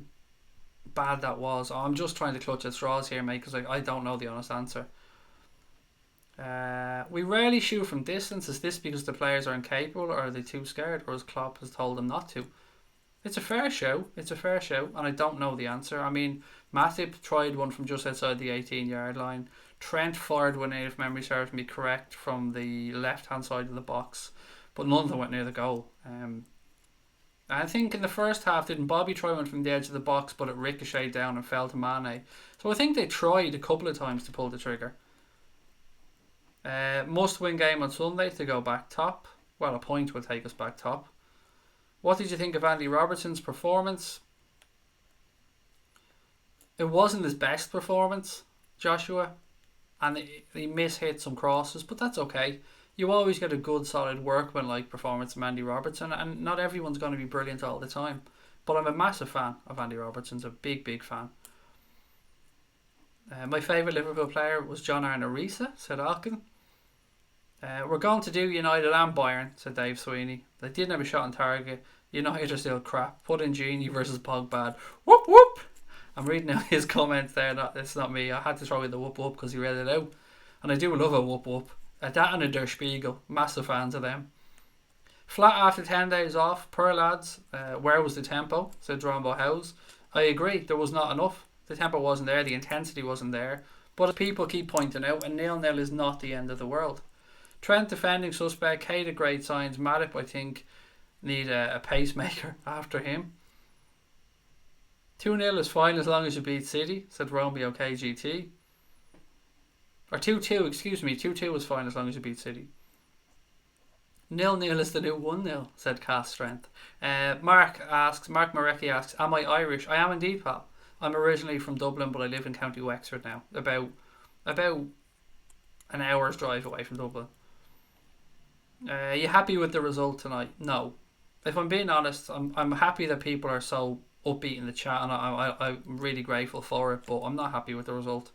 bad that was. I'm just trying to clutch at straws here, mate, because I don't know the honest answer. We rarely shoot from distance. Is this because the players are incapable, or are they too scared, or as Klopp has told them not to? It's a fair show. And I don't know the answer. I mean, Matip tried one from just outside the 18-yard line. Trent fired one in, if memory serves me correct, from the left-hand side of the box, but none of them went near the goal. I think in the first half, didn't Bobby try one from the edge of the box, but it ricocheted down and fell to Mane. So I think they tried a couple of times to pull the trigger. Must-win game on Sunday to go back top. Well, a point will take us back top. What did you think of Andy Robertson's performance? It wasn't his best performance, Joshua, and he mishit some crosses, but that's okay. You always get a good, solid workman-like performance from Andy Robertson, and not everyone's going to be brilliant all the time. But I'm a massive fan of Andy Robertson's, a big fan. My favourite Liverpool player was John Arne Riise, said Alkin. We're going to do United and Bayern, said Dave Sweeney. They didn't have a shot on target. United are still crap. Put in Genie versus Pogba. Whoop whoop! I'm reading out his comments there. It's not me. I had to throw in the whoop whoop because he read it out. And I do love a whoop whoop. That and a Der Spiegel. Massive fans of them. Flat after 10 days off. Poor lads. Where was the tempo? Said Drombo House. I agree. There was not enough. The tempo wasn't there. The intensity wasn't there. But people keep pointing out, and 0-0 is not the end of the world. Trent defending suspect. Keïta great signs. Matip, I think, need a pacemaker after him. 2-0 is fine as long as you beat City, said Romeo KGT. Or 2-2, excuse me. 2-2 was fine as long as you beat City. 0-0 is the new 1-0, said Cass Strength. Mark Marecki asks, am I Irish? I am indeed, pal. I'm originally from Dublin, but I live in County Wexford now. About an hour's drive away from Dublin. Are you happy with the result tonight? No. If I'm being honest, I'm happy that people are so upbeat in the chat, and I'm really grateful for it, but I'm not happy with the result.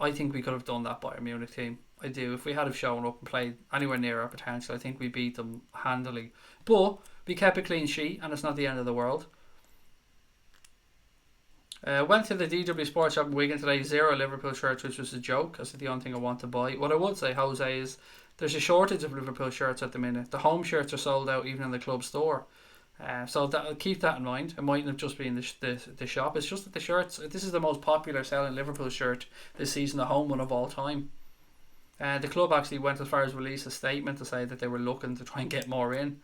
I think we could have done that Bayern Munich team. I do. If we had have shown up and played anywhere near our potential, I think we beat them handily. But we kept a clean sheet, and it's not the end of the world. Went to the DW Sports Shop in Wigan today. 0 Liverpool shirts, which was a joke. That's the only thing I want to buy. What I would say, Jose, is there's a shortage of Liverpool shirts at the minute. The home shirts are sold out even in the club store. So keep that in mind. It mightn't have just been the shop. It's just that the shirts, this is the most popular selling Liverpool shirt this season, the home one of all time. The club actually went as far as release a statement to say that they were looking to try and get more in.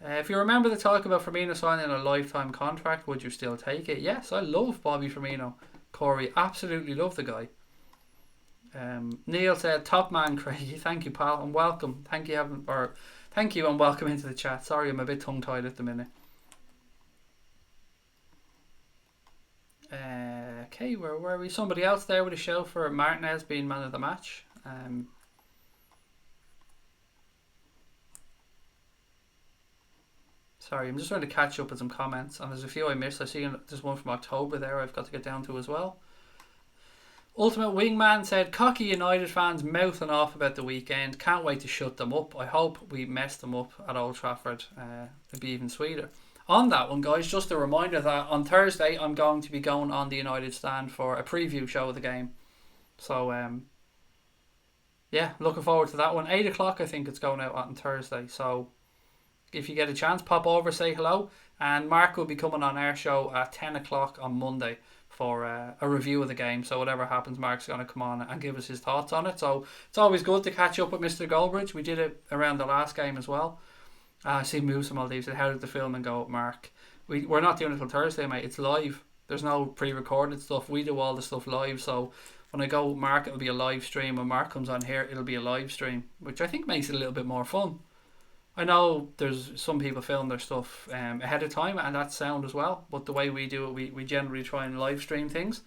If you remember the talk about Firmino signing a lifetime contract, would you still take it? Yes, I love Bobby Firmino. Corey, absolutely love the guy. Neil said, top man Craigie, thank you pal and welcome. Thank you and welcome into the chat. Sorry, I'm a bit tongue tied at the minute. Okay, where were we? Somebody else there with a show for Martinez being man of the match. Sorry, I'm just trying to catch up with some comments, and there's a few I missed. I see there's one from October there I've got to get down to as well. Ultimate Wingman said, cocky United fans mouthing off about the weekend. Can't wait to shut them up. I hope we mess them up at Old Trafford. It'd be even sweeter. On that one, guys, just a reminder that on Thursday I'm going to be going on the United stand for a preview show of the game. So, yeah, looking forward to that one. 8 o'clock I think it's going out on Thursday. So, if you get a chance, pop over, say hello. And Mark will be coming on our show at 10 o'clock on Monday for a review of the game. So whatever happens, Mark's going to come on and give us his thoughts on it. So it's always good to catch up with Mr. Goldbridge. We did it around the last game as well. I see Moose from Maldives said, how did the filming go, Mark? We're not doing it till Thursday, mate. It's live. There's no pre-recorded stuff. We do all the stuff live. So when I go Mark, it'll be a live stream. When Mark comes on here, it'll be a live stream, which I think makes it a little bit more fun. I know there's some people film their stuff ahead of time, and that's sound as well, but the way we do it, we generally try and live stream things.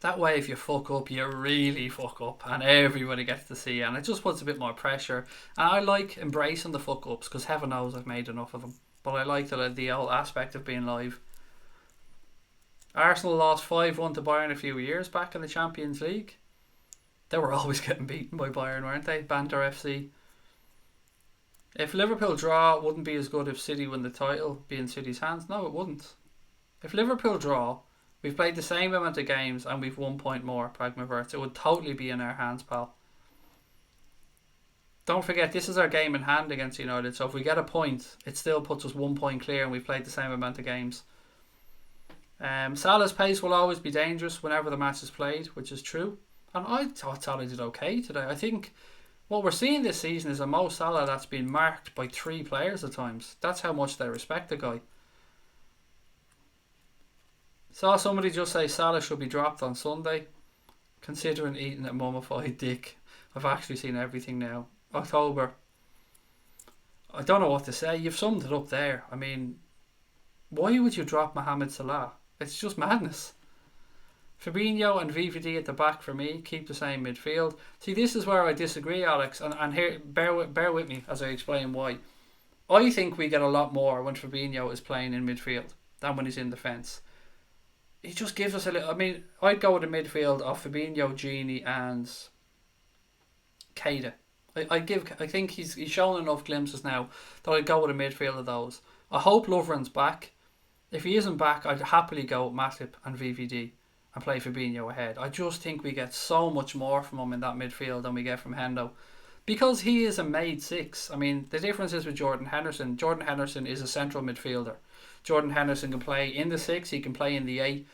That way, if you fuck up, you really fuck up, and everybody gets to see, and it just puts a bit more pressure. And I like embracing the fuck ups because heaven knows I've made enough of them. But I like the whole aspect of being live. Arsenal lost 5-1 to Bayern a few years back in the Champions League. They were always getting beaten by Bayern, weren't they? Banter FC. If Liverpool draw, it wouldn't be as good if City win the title, be in City's hands. No, it wouldn't. If Liverpool draw, we've played the same amount of games and we've 1 point more, Pragmaverts. It would totally be in our hands, pal. Don't forget, this is our game in hand against United. So if we get a point, it still puts us 1 point clear and we've played the same amount of games. Salah's pace will always be dangerous whenever the match is played, which is true. And I thought Salah did okay today. I think what we're seeing this season is a Mo Salah that's been marked by 3 players at times. That's how much they respect the guy. Saw somebody just say Salah should be dropped on Sunday. Considering eating a mummified dick. I've actually seen everything now. October. I don't know what to say. You've summed it up there. I mean, why would you drop Mohamed Salah? It's just madness. Fabinho and VVD at the back for me. Keep the same midfield. See, this is where I disagree, Alex. And here, bear with me as I explain why. I think we get a lot more when Fabinho is playing in midfield than when he's in defence. He just gives us a little... I mean, I'd go with a midfield of Fabinho, Gini and Keïta. I think he's shown enough glimpses now that I'd go with a midfield of those. I hope Lovren's back. If he isn't back, I'd happily go with Matip and VVD and play Fabinho ahead. I just think we get so much more from him in that midfield than we get from Hendo. Because he is a made 6. I mean, the difference is with Jordan Henderson. Jordan Henderson is a central midfielder. Jordan Henderson can play in the 6, he can play in the 8,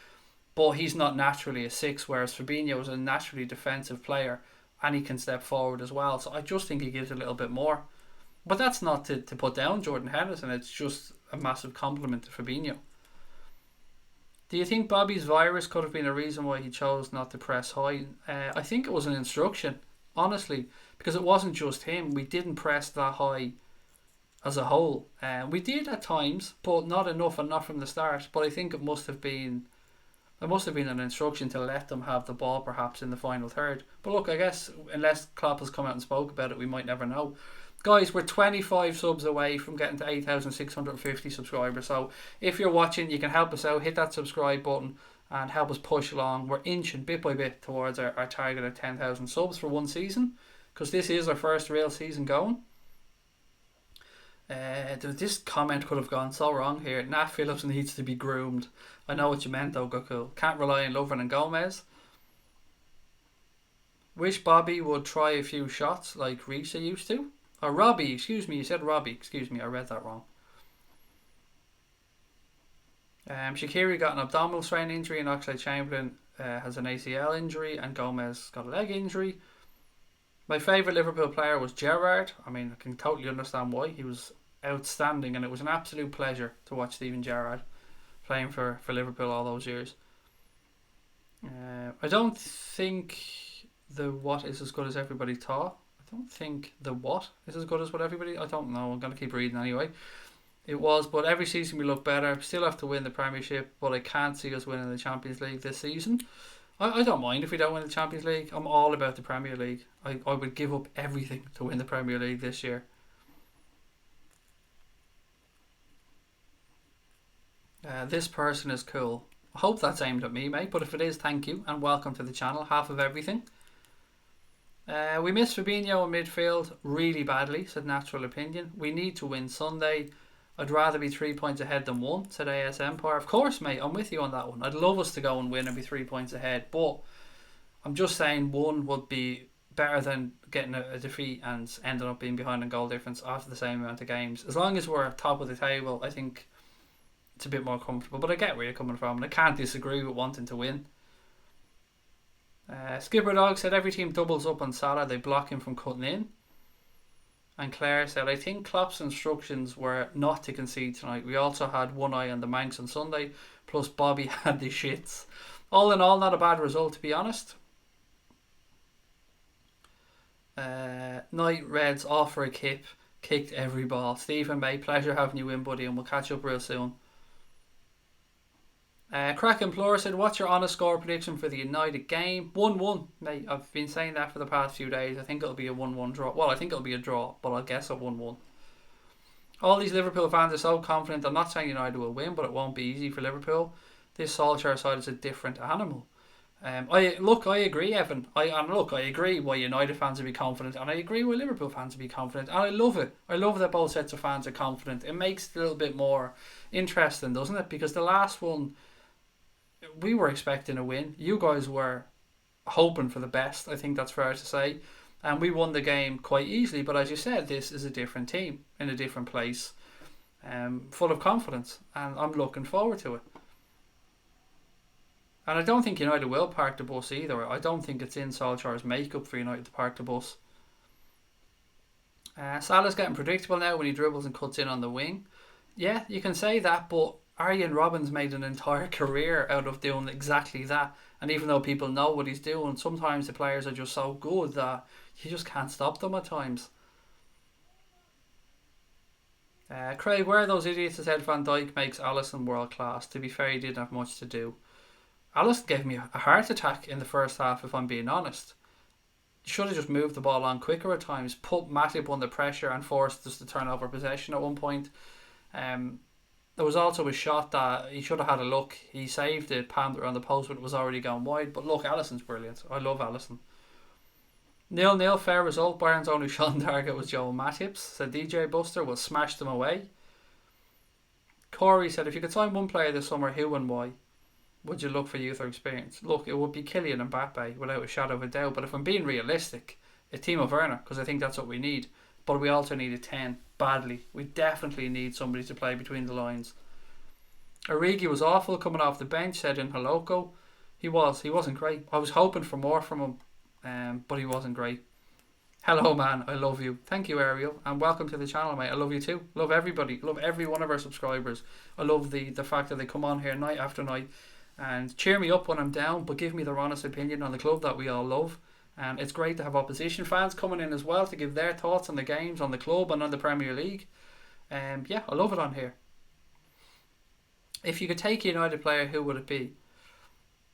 but he's not naturally a 6, whereas Fabinho is a naturally defensive player and he can step forward as well. So I just think he gives a little bit more. But that's not to put down Jordan Henderson, it's just a massive compliment to Fabinho. Do you think Bobby's virus could have been a reason why he chose not to press high? I think it was an instruction, honestly, because it wasn't just him. We didn't press that high as a whole. We did at times, but not enough and not from the start. But I think it must have been an instruction to let them have the ball perhaps in the final third. But look, I guess unless Klopp has come out and spoke about it, we might never know. Guys, we're 25 subs away from getting to 8,650 subscribers. So if you're watching, you can help us out. Hit that subscribe button and help us push along. We're inching bit by bit towards our target of 10,000 subs for one season, because this is our first real season going. This comment could have gone so wrong here. Nat Phillips needs to be groomed. I know what you meant though, Goku. Can't rely on Lovren and Gomez. Wish Bobby would try a few shots like Risa used to. Or Robbie, excuse me, you said Robbie. Excuse me, I read that wrong. Shakiri got an abdominal strain injury and Oxlade-Chamberlain has an ACL injury and Gomez got a leg injury. My favourite Liverpool player was Gerrard. I mean, I can totally understand why. He was outstanding and it was an absolute pleasure to watch Steven Gerrard playing for Liverpool all those years. I don't think the what is as good as everybody thought. I don't think the what is as good as what everybody... I don't know. I'm going to keep reading anyway. It was, but every season we look better. Still have to win the Premiership, but I can't see us winning the Champions League this season. I don't mind if we don't win the Champions League. I'm all about the Premier League. I would give up everything to win the Premier League this year. This person is cool. I hope that's aimed at me, mate, but if it is, thank you and welcome to the channel. Half of everything. We missed Fabinho in midfield really badly, said Natural Opinion. We need to win Sunday. I'd rather be 3 points ahead than 1, said AS Empire. Of course, mate, I'm with you on that one. I'd love us to go and win and be 3 points ahead, but I'm just saying 1 would be better than getting a defeat and ending up being behind in goal difference after the same amount of games. As long as we're top of the table, I think it's a bit more comfortable. But I get where you're coming from, and I can't disagree with wanting to win. Skipper Dog said every team doubles up on Salah, they block him from cutting in. And Claire said, I think Klopp's instructions were not to concede tonight. We also had one eye on the Manx on Sunday, plus Bobby had the shits. All in all, not a bad result, to be honest. Night Reds off for a kip, kicked every ball. Stephen May, pleasure having you in, buddy, and we'll catch up real soon. Crack Implorer said, what's your honest score prediction for the United game? 1-1, mate. I've been saying that for the past few days. I think it'll be a 1-1 draw. Well, I think it'll be a draw, but I'll guess a 1-1. All these Liverpool fans are so confident. I'm not saying United will win, but it won't be easy for Liverpool. This Solskjaer side is a different animal. I agree, Evan. I agree why United fans would be confident, and I agree why Liverpool fans would be confident, and I love it. I love that both sets of fans are confident. It makes it a little bit more interesting, doesn't it? Because the last one, we were expecting a win. You guys were hoping for the best. I think that's fair to say, and we won the game quite easily. But as you said, this is a different team in a different place, full of confidence, and I'm looking forward to it. And I don't think United will park the bus either. I don't think it's in Solskjaer's makeup for United to park the bus. Salah's getting predictable now when he dribbles and cuts in on the wing. Yeah, you can say that, but Arjen Robben's made an entire career out of doing exactly that. And even though people know what he's doing, sometimes the players are just so good that you just can't stop them at times. Craig, where are those idiots that said Van Dijk makes Alisson world class? To be fair, he didn't have much to do. Alisson gave me a heart attack in the first half, if I'm being honest. You should have just moved the ball on quicker at times, put Matip under pressure and forced us to turn over possession at one point. There was also a shot that he should have had a look. He saved it, palmed it around the post, but it was already gone wide. But look, Alisson's brilliant. I love Alisson. 0-0, fair result. Bayern's only shot on target was Joel Matip. Said DJ Buster will smash them away. Corey said, if you could sign one player this summer, who and why? Would you look for youth or experience? Look, it would be Kylian Mbappe without a shadow of a doubt. But if I'm being realistic, a team of Werner, because I think that's what we need. But we also need a 10 badly. We definitely need somebody to play between the lines. Origi was awful coming off the bench, said in Haloko. He wasn't great. I was hoping for more from him, but he wasn't great. Hello, man. I love you. Thank you, Ariel, and welcome to the channel, mate. I love you too. Love everybody. Love every one of our subscribers. I love the fact that they come on here night after night and cheer me up when I'm down, but give me their honest opinion on the club that we all love. And it's great to have opposition fans coming in as well to give their thoughts on the games, on the club and on the Premier League. Yeah, I love it on here. If you could take a United player, who would it be?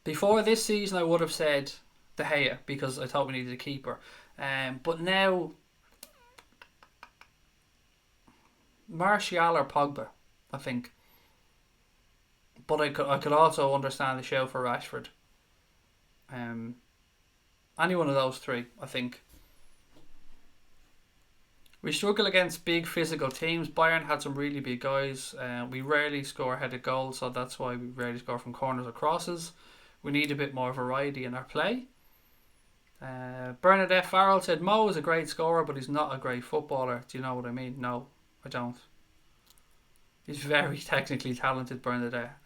Before this season I would have said De Gea, because I thought we needed a keeper. But now Martial or Pogba, I think. But I could also understand the show for Rashford. Any one of those three, I think. We struggle against big physical teams. Bayern had some really big guys. We rarely score headed goals, so that's why we rarely score from corners or crosses. We need a bit more variety in our play. Bernadette Farrell said, Mo is a great scorer, but he's not a great footballer. Do you know what I mean? No, I don't. He's very technically talented, Bernadette.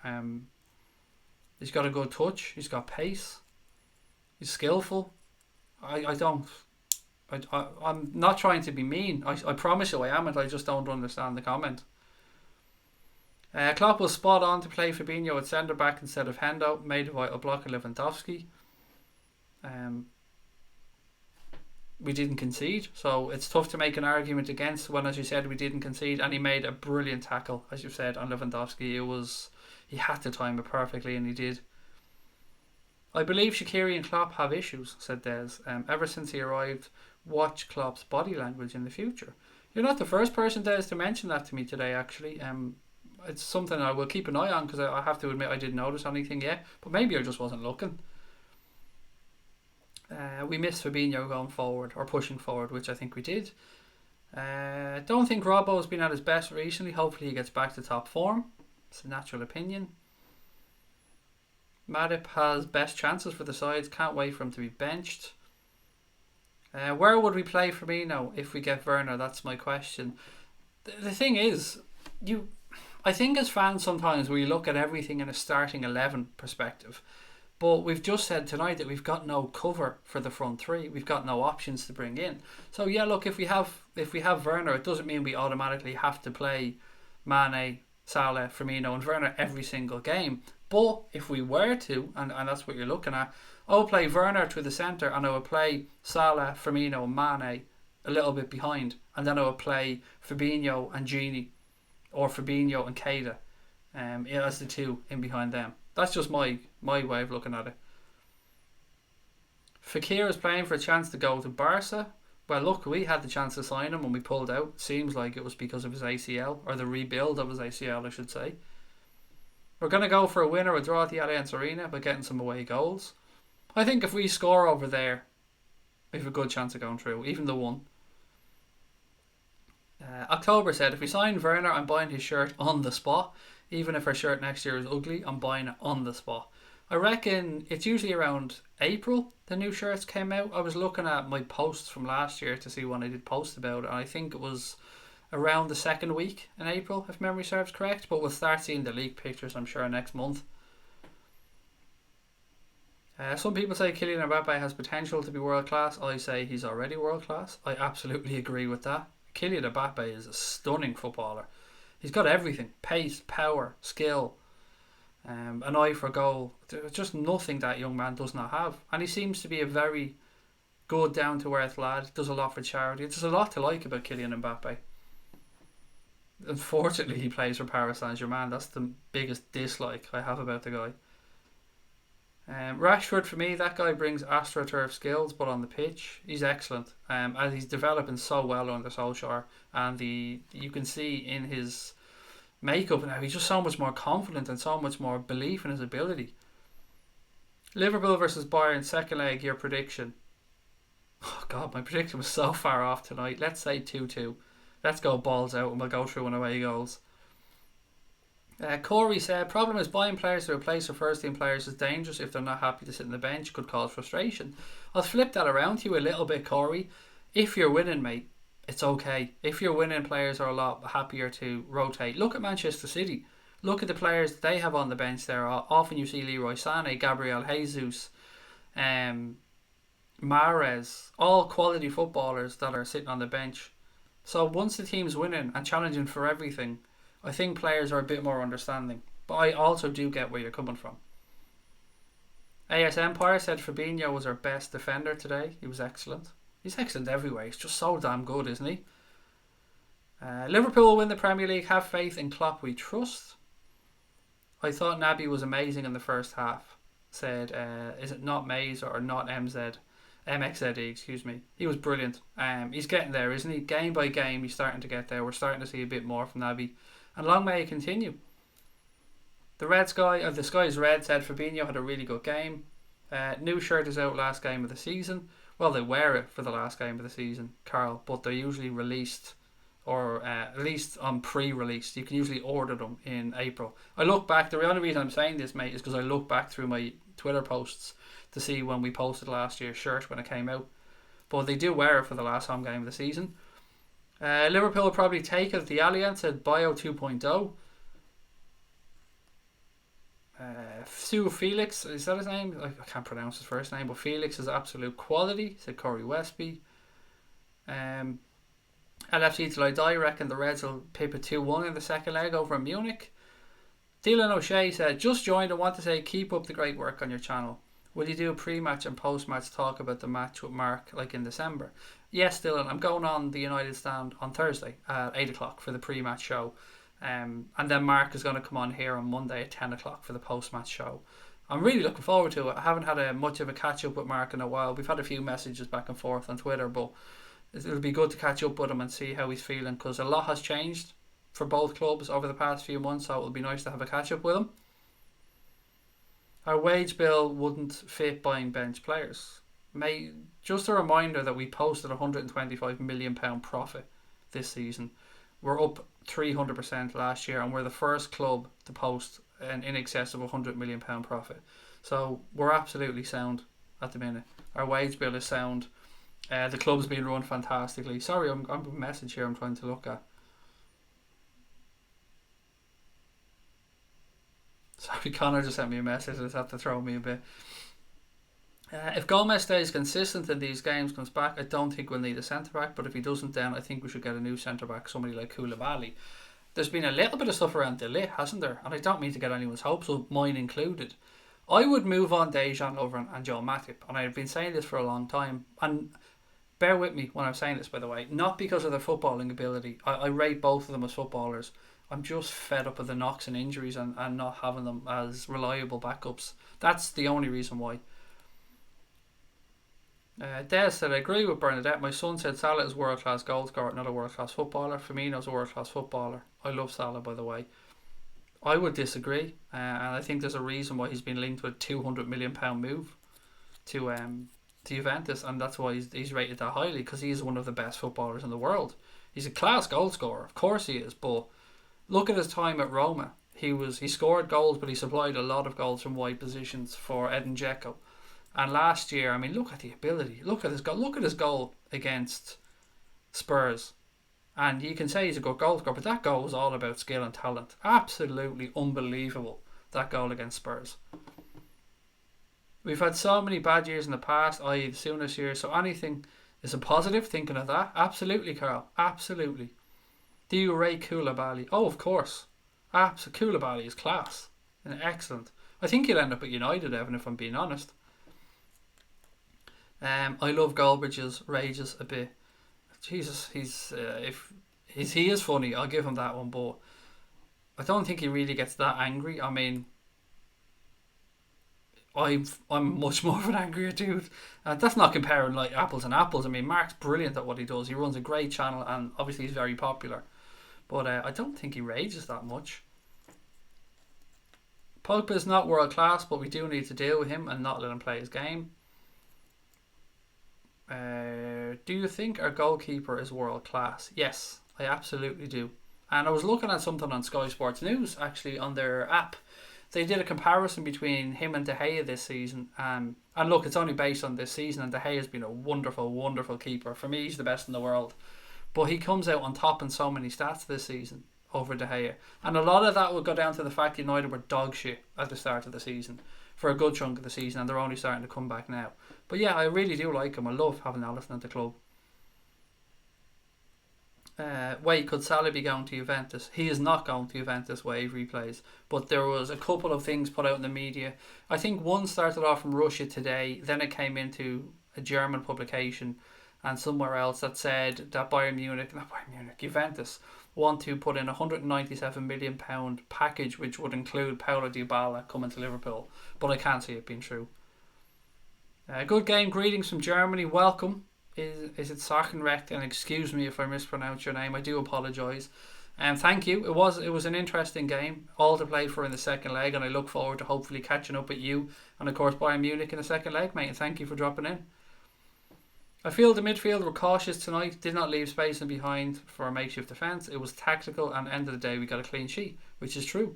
He's got a good touch. He's got pace. He's skillful. I'm not trying to be mean. I promise you I am, and I just don't understand the comment. Klopp was spot on to play Fabinho at centre back instead of Hendo. Made a vital block at Lewandowski. We didn't concede, so it's tough to make an argument against when, as you said, we didn't concede, and he made a brilliant tackle, as you said, on Lewandowski. He had to time it perfectly, and he did. I believe Shakiri and Klopp have issues, said Des. Ever since he arrived, watch Klopp's body language in the future. You're not the first person, Des, to mention that to me today, actually. It's something I will keep an eye on, because I have to admit I didn't notice anything yet, but maybe I just wasn't looking. We missed Fabinho going forward, or pushing forward, which I think we did. Don't think Robbo has been at his best recently. Hopefully he gets back to top form. It's a natural opinion. Matip has best chances for the sides. Can't wait for him to be benched. Where would we play Firmino if we get Werner? That's my question. The thing is, I think as fans sometimes we look at everything in a starting 11 perspective. But we've just said tonight that we've got no cover for the front three. We've got no options to bring in. So yeah, look, if we have Werner, it doesn't mean we automatically have to play Mane, Salah, Firmino and Werner every single game. But if we were to, and that's what you're looking at, I would play Werner to the centre, and I would play Salah, Firmino and Mane a little bit behind, and then I would play Fabinho and Gini, or Fabinho and Keïta as the two in behind them. That's just my way of looking at it. Fekir is playing for a chance to go to Barca. Well, look, we had the chance to sign him when we pulled out. Seems like it was because of his ACL, or the rebuild of his ACL, I should say. We're going to go for a win or a draw at the Allianz Arena by getting some away goals. I think if we score over there, we have a good chance of going through, even the one. October said, if we sign Werner, I'm buying his shirt on the spot. Even if our shirt next year is ugly, I'm buying it on the spot. I reckon it's usually around April the new shirts came out. I was looking at my posts from last year to see when I did post about it, and I think it was around the second week in April, if memory serves correct. But we'll start seeing the leaked pictures, I'm sure, next month. Some people say Kylian Mbappe has potential to be world class. I say he's already world class. I absolutely agree with that. Kylian Mbappe is a stunning footballer. He's got everything: pace, power, skill, an eye for goal. There's just nothing that young man does not have. And he seems to be a very good, down-to-earth lad. He does a lot for charity. There's a lot to like about Kylian Mbappe. Unfortunately, he plays for Paris Saint-Germain. That's the biggest dislike I have about the guy. Rashford, for me, that guy brings AstroTurf skills, but on the pitch, he's excellent. And he's developing so well under Solskjaer. And you can see in his makeup now, he's just so much more confident and so much more belief in his ability. Liverpool versus Bayern, second leg, your prediction. Oh God, my prediction was so far off tonight. Let's say 2-2. Let's go balls out and we'll go through on away goals. Corey said, problem is buying players to replace their first team players is dangerous. If they're not happy to sit on the bench, could cause frustration. I'll flip that around to you a little bit, Corey. If you're winning, mate, it's okay. If you're winning, players are a lot happier to rotate. Look at Manchester City. Look at the players they have on the bench there. Often you see Leroy Sané, Gabriel Jesus, Mahrez, all quality footballers that are sitting on the bench. So once the team's winning and challenging for everything, I think players are a bit more understanding. But I also do get where you're coming from. AS Empire said Fabinho was our best defender today. He was excellent. He's excellent everywhere. He's just so damn good, isn't he? Liverpool will win the Premier League. Have faith in Klopp, we trust. I thought Naby was amazing in the first half. Said, is it not Maze or not MXZE, excuse me. He was brilliant. He's getting there, isn't he? Game by game, he's starting to get there. We're starting to see a bit more from Naby. And long may it continue. The Sky is Red said Fabinho had a really good game. New shirt is out last game of the season. Well, they wear it for the last game of the season, Carl, but they're usually released, or at least on pre-released. You can usually order them in April. I look back, the only reason I'm saying this, mate, is because I look back through my Twitter posts to see when we posted last year's shirt when it came out. But they do wear it for the last home game of the season. Liverpool will probably take it at the Allianz at Bio 2.0. Sue Felix, is that his name? I can't pronounce his first name, but Felix is absolute quality, said Corey Westby. LFC till I die, reckon the Reds will pip a 2-1 in the second leg over Munich. Dylan O'Shea said, just joined and want to say keep up the great work on your channel. Will you do a pre-match and post-match talk about the match with Mark like in December? Yes, Dylan, I'm going on the United Stand on Thursday at 8 o'clock for the pre-match show. And then Mark is going to come on here on Monday at 10 o'clock for the post-match show. I'm really looking forward to it. I haven't had much of a catch-up with Mark in a while. We've had a few messages back and forth on Twitter, but it'll be good to catch up with him and see how he's feeling, because a lot has changed for both clubs over the past few months, so it'll be nice to have a catch-up with him. Our wage bill wouldn't fit buying bench players. Just a reminder that we posted £125 million profit this season. We're up 300% last year, and we're the first club to post an in excess of £100 million profit. So we're absolutely sound at the minute. Our wage bill is sound. The club's been run fantastically. Sorry, I'm a message here I'm trying to look at. Sorry, Connor just sent me a message. It's had to throw me a bit. If Gomez stays consistent in these games, comes back, I don't think we'll need a centre-back, but if he doesn't, then I think we should get a new centre-back, somebody like Koulibaly. There's been a little bit of stuff around De Ligt, hasn't there? And I don't mean to get anyone's hopes up, mine included. I would move on Dejan Lovren and Joe Matip, and I've been saying this for a long time, and bear with me when I'm saying this, by the way, not because of their footballing ability. I rate both of them as footballers. I'm just fed up with the knocks and injuries and not having them as reliable backups. That's the only reason why. Des said, I agree with Bernadette. My son said Salah is a world-class goal scorer, not a world-class footballer. Firmino's a world-class footballer. I love Salah, by the way. I would disagree, and I think there's a reason why he's been linked with a £200 million move to Juventus, and that's why he's rated that highly, because he is one of the best footballers in the world. He's a class goal scorer, of course he is, but look at his time at Roma. He scored goals, but he supplied a lot of goals from wide positions for Edin Dzeko. And last year, I mean, look at the ability. Look at his goal. Look at his goal against Spurs. And you can say he's a good goal scorer, but that goal was all about skill and talent. Absolutely unbelievable, that goal against Spurs. We've had so many bad years in the past, i.e. the Souness year, so anything is a positive thinking of that. Absolutely, Carl. Absolutely. Do you rate Koulibaly? Oh, of course. Absolutely. Koulibaly is class. And excellent. I think he'll end up at United, Evan, if I'm being honest. I love Goldbridge's rages a bit. Jesus, he is funny. I'll give him that one, but I don't think he really gets that angry. I mean, I'm much more of an angrier dude. That's not comparing like apples and apples. I mean, Mark's brilliant at what he does. He runs a great channel, and obviously he's very popular. But I don't think he rages that much. Pogba's not world class, but we do need to deal with him and not let him play his game. Do you think our goalkeeper is world class? Yes, I absolutely do. And I was looking at something on Sky Sports News, actually, on their app. They did a comparison between him and De Gea this season. And look, it's only based on this season, and De Gea has been a wonderful, wonderful keeper. For me, he's the best in the world. But he comes out on top in so many stats this season over De Gea. And a lot of that will go down to the fact United were dog shit at the start of the season for a good chunk of the season, and they're only starting to come back now. But yeah, I really do like him. I love having Alisson at the club. Wait, could Salah be going to Juventus? He is not going to Juventus where Avery plays. But there was a couple of things put out in the media. I think one started off from Russia Today, then it came into a German publication and somewhere else that said that Juventus want to put in a £197 million package, which would include Paulo Dybala coming to Liverpool. But I can't see it being true. Good game. Greetings from Germany. Welcome. Is it Sachenrecht? And excuse me if I mispronounce your name. I do apologise. And thank you. It was an interesting game. All to play for in the second leg, and I look forward to hopefully catching up with you and of course Bayern Munich in the second leg, mate. And thank you for dropping in. I feel the midfield were cautious tonight. Did not leave space in behind for a makeshift defence. It was tactical, and at the end of the day we got a clean sheet, which is true.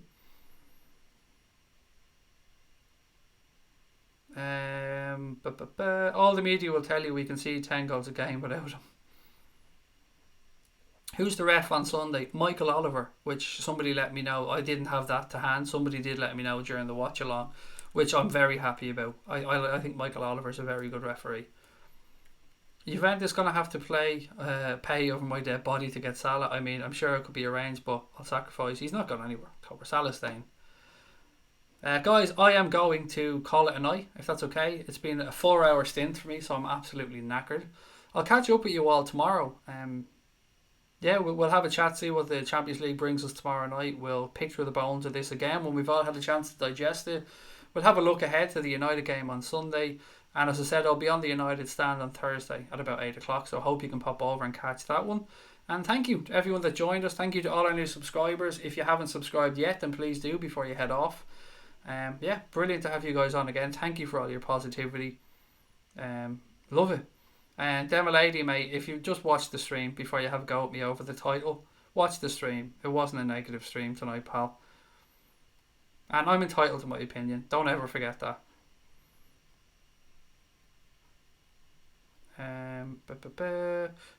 All the media will tell you we can see 10 goals a game without him. Who's the ref on Sunday? Michael Oliver, which somebody let me know. I didn't have that to hand. Somebody did let me know during the watch along, which I'm very happy about. I think Michael Oliver is a very good referee. Juventus going to have to pay over my dead body to get Salah. I mean, I'm sure it could be arranged, but I'll sacrifice. He's not going anywhere. Salah's staying. Guys, I am going to call it a night, if that's okay. It's been a 4-hour stint for me, so I'm absolutely knackered. I'll catch up with you all tomorrow. We'll have a chat, see what the Champions League brings us tomorrow night. We'll pick through the bones of this again when we've all had a chance to digest it. We'll have a look ahead to the United game on Sunday. And as I said, I'll be on the United stand on Thursday at about 8 o'clock. So I hope you can pop over and catch that one. And thank you to everyone that joined us. Thank you to all our new subscribers. If you haven't subscribed yet, then please do before you head off. Brilliant to have you guys on again. Thank you for all your positivity. Love it. And Demo Lady, mate, if you just watched the stream before you have a go at me over the title, watch the stream. It wasn't a negative stream tonight, pal. And I'm entitled to my opinion. Don't ever forget that.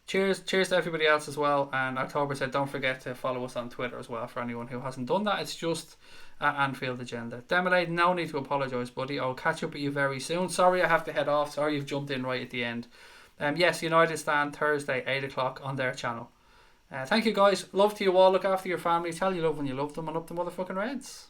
Cheers to everybody else as well. And October said don't forget to follow us on Twitter as well for anyone who hasn't done that. It's just at Anfield Agenda. Demolade, no need to apologise, buddy. I'll catch up with you very soon. Sorry I have to head off. Sorry you've jumped in right at the end. Yes, United stand Thursday 8 o'clock on their channel. Thank you guys. Love to you all. Look after your family. Tell you love when you love them, and up the motherfucking Reds.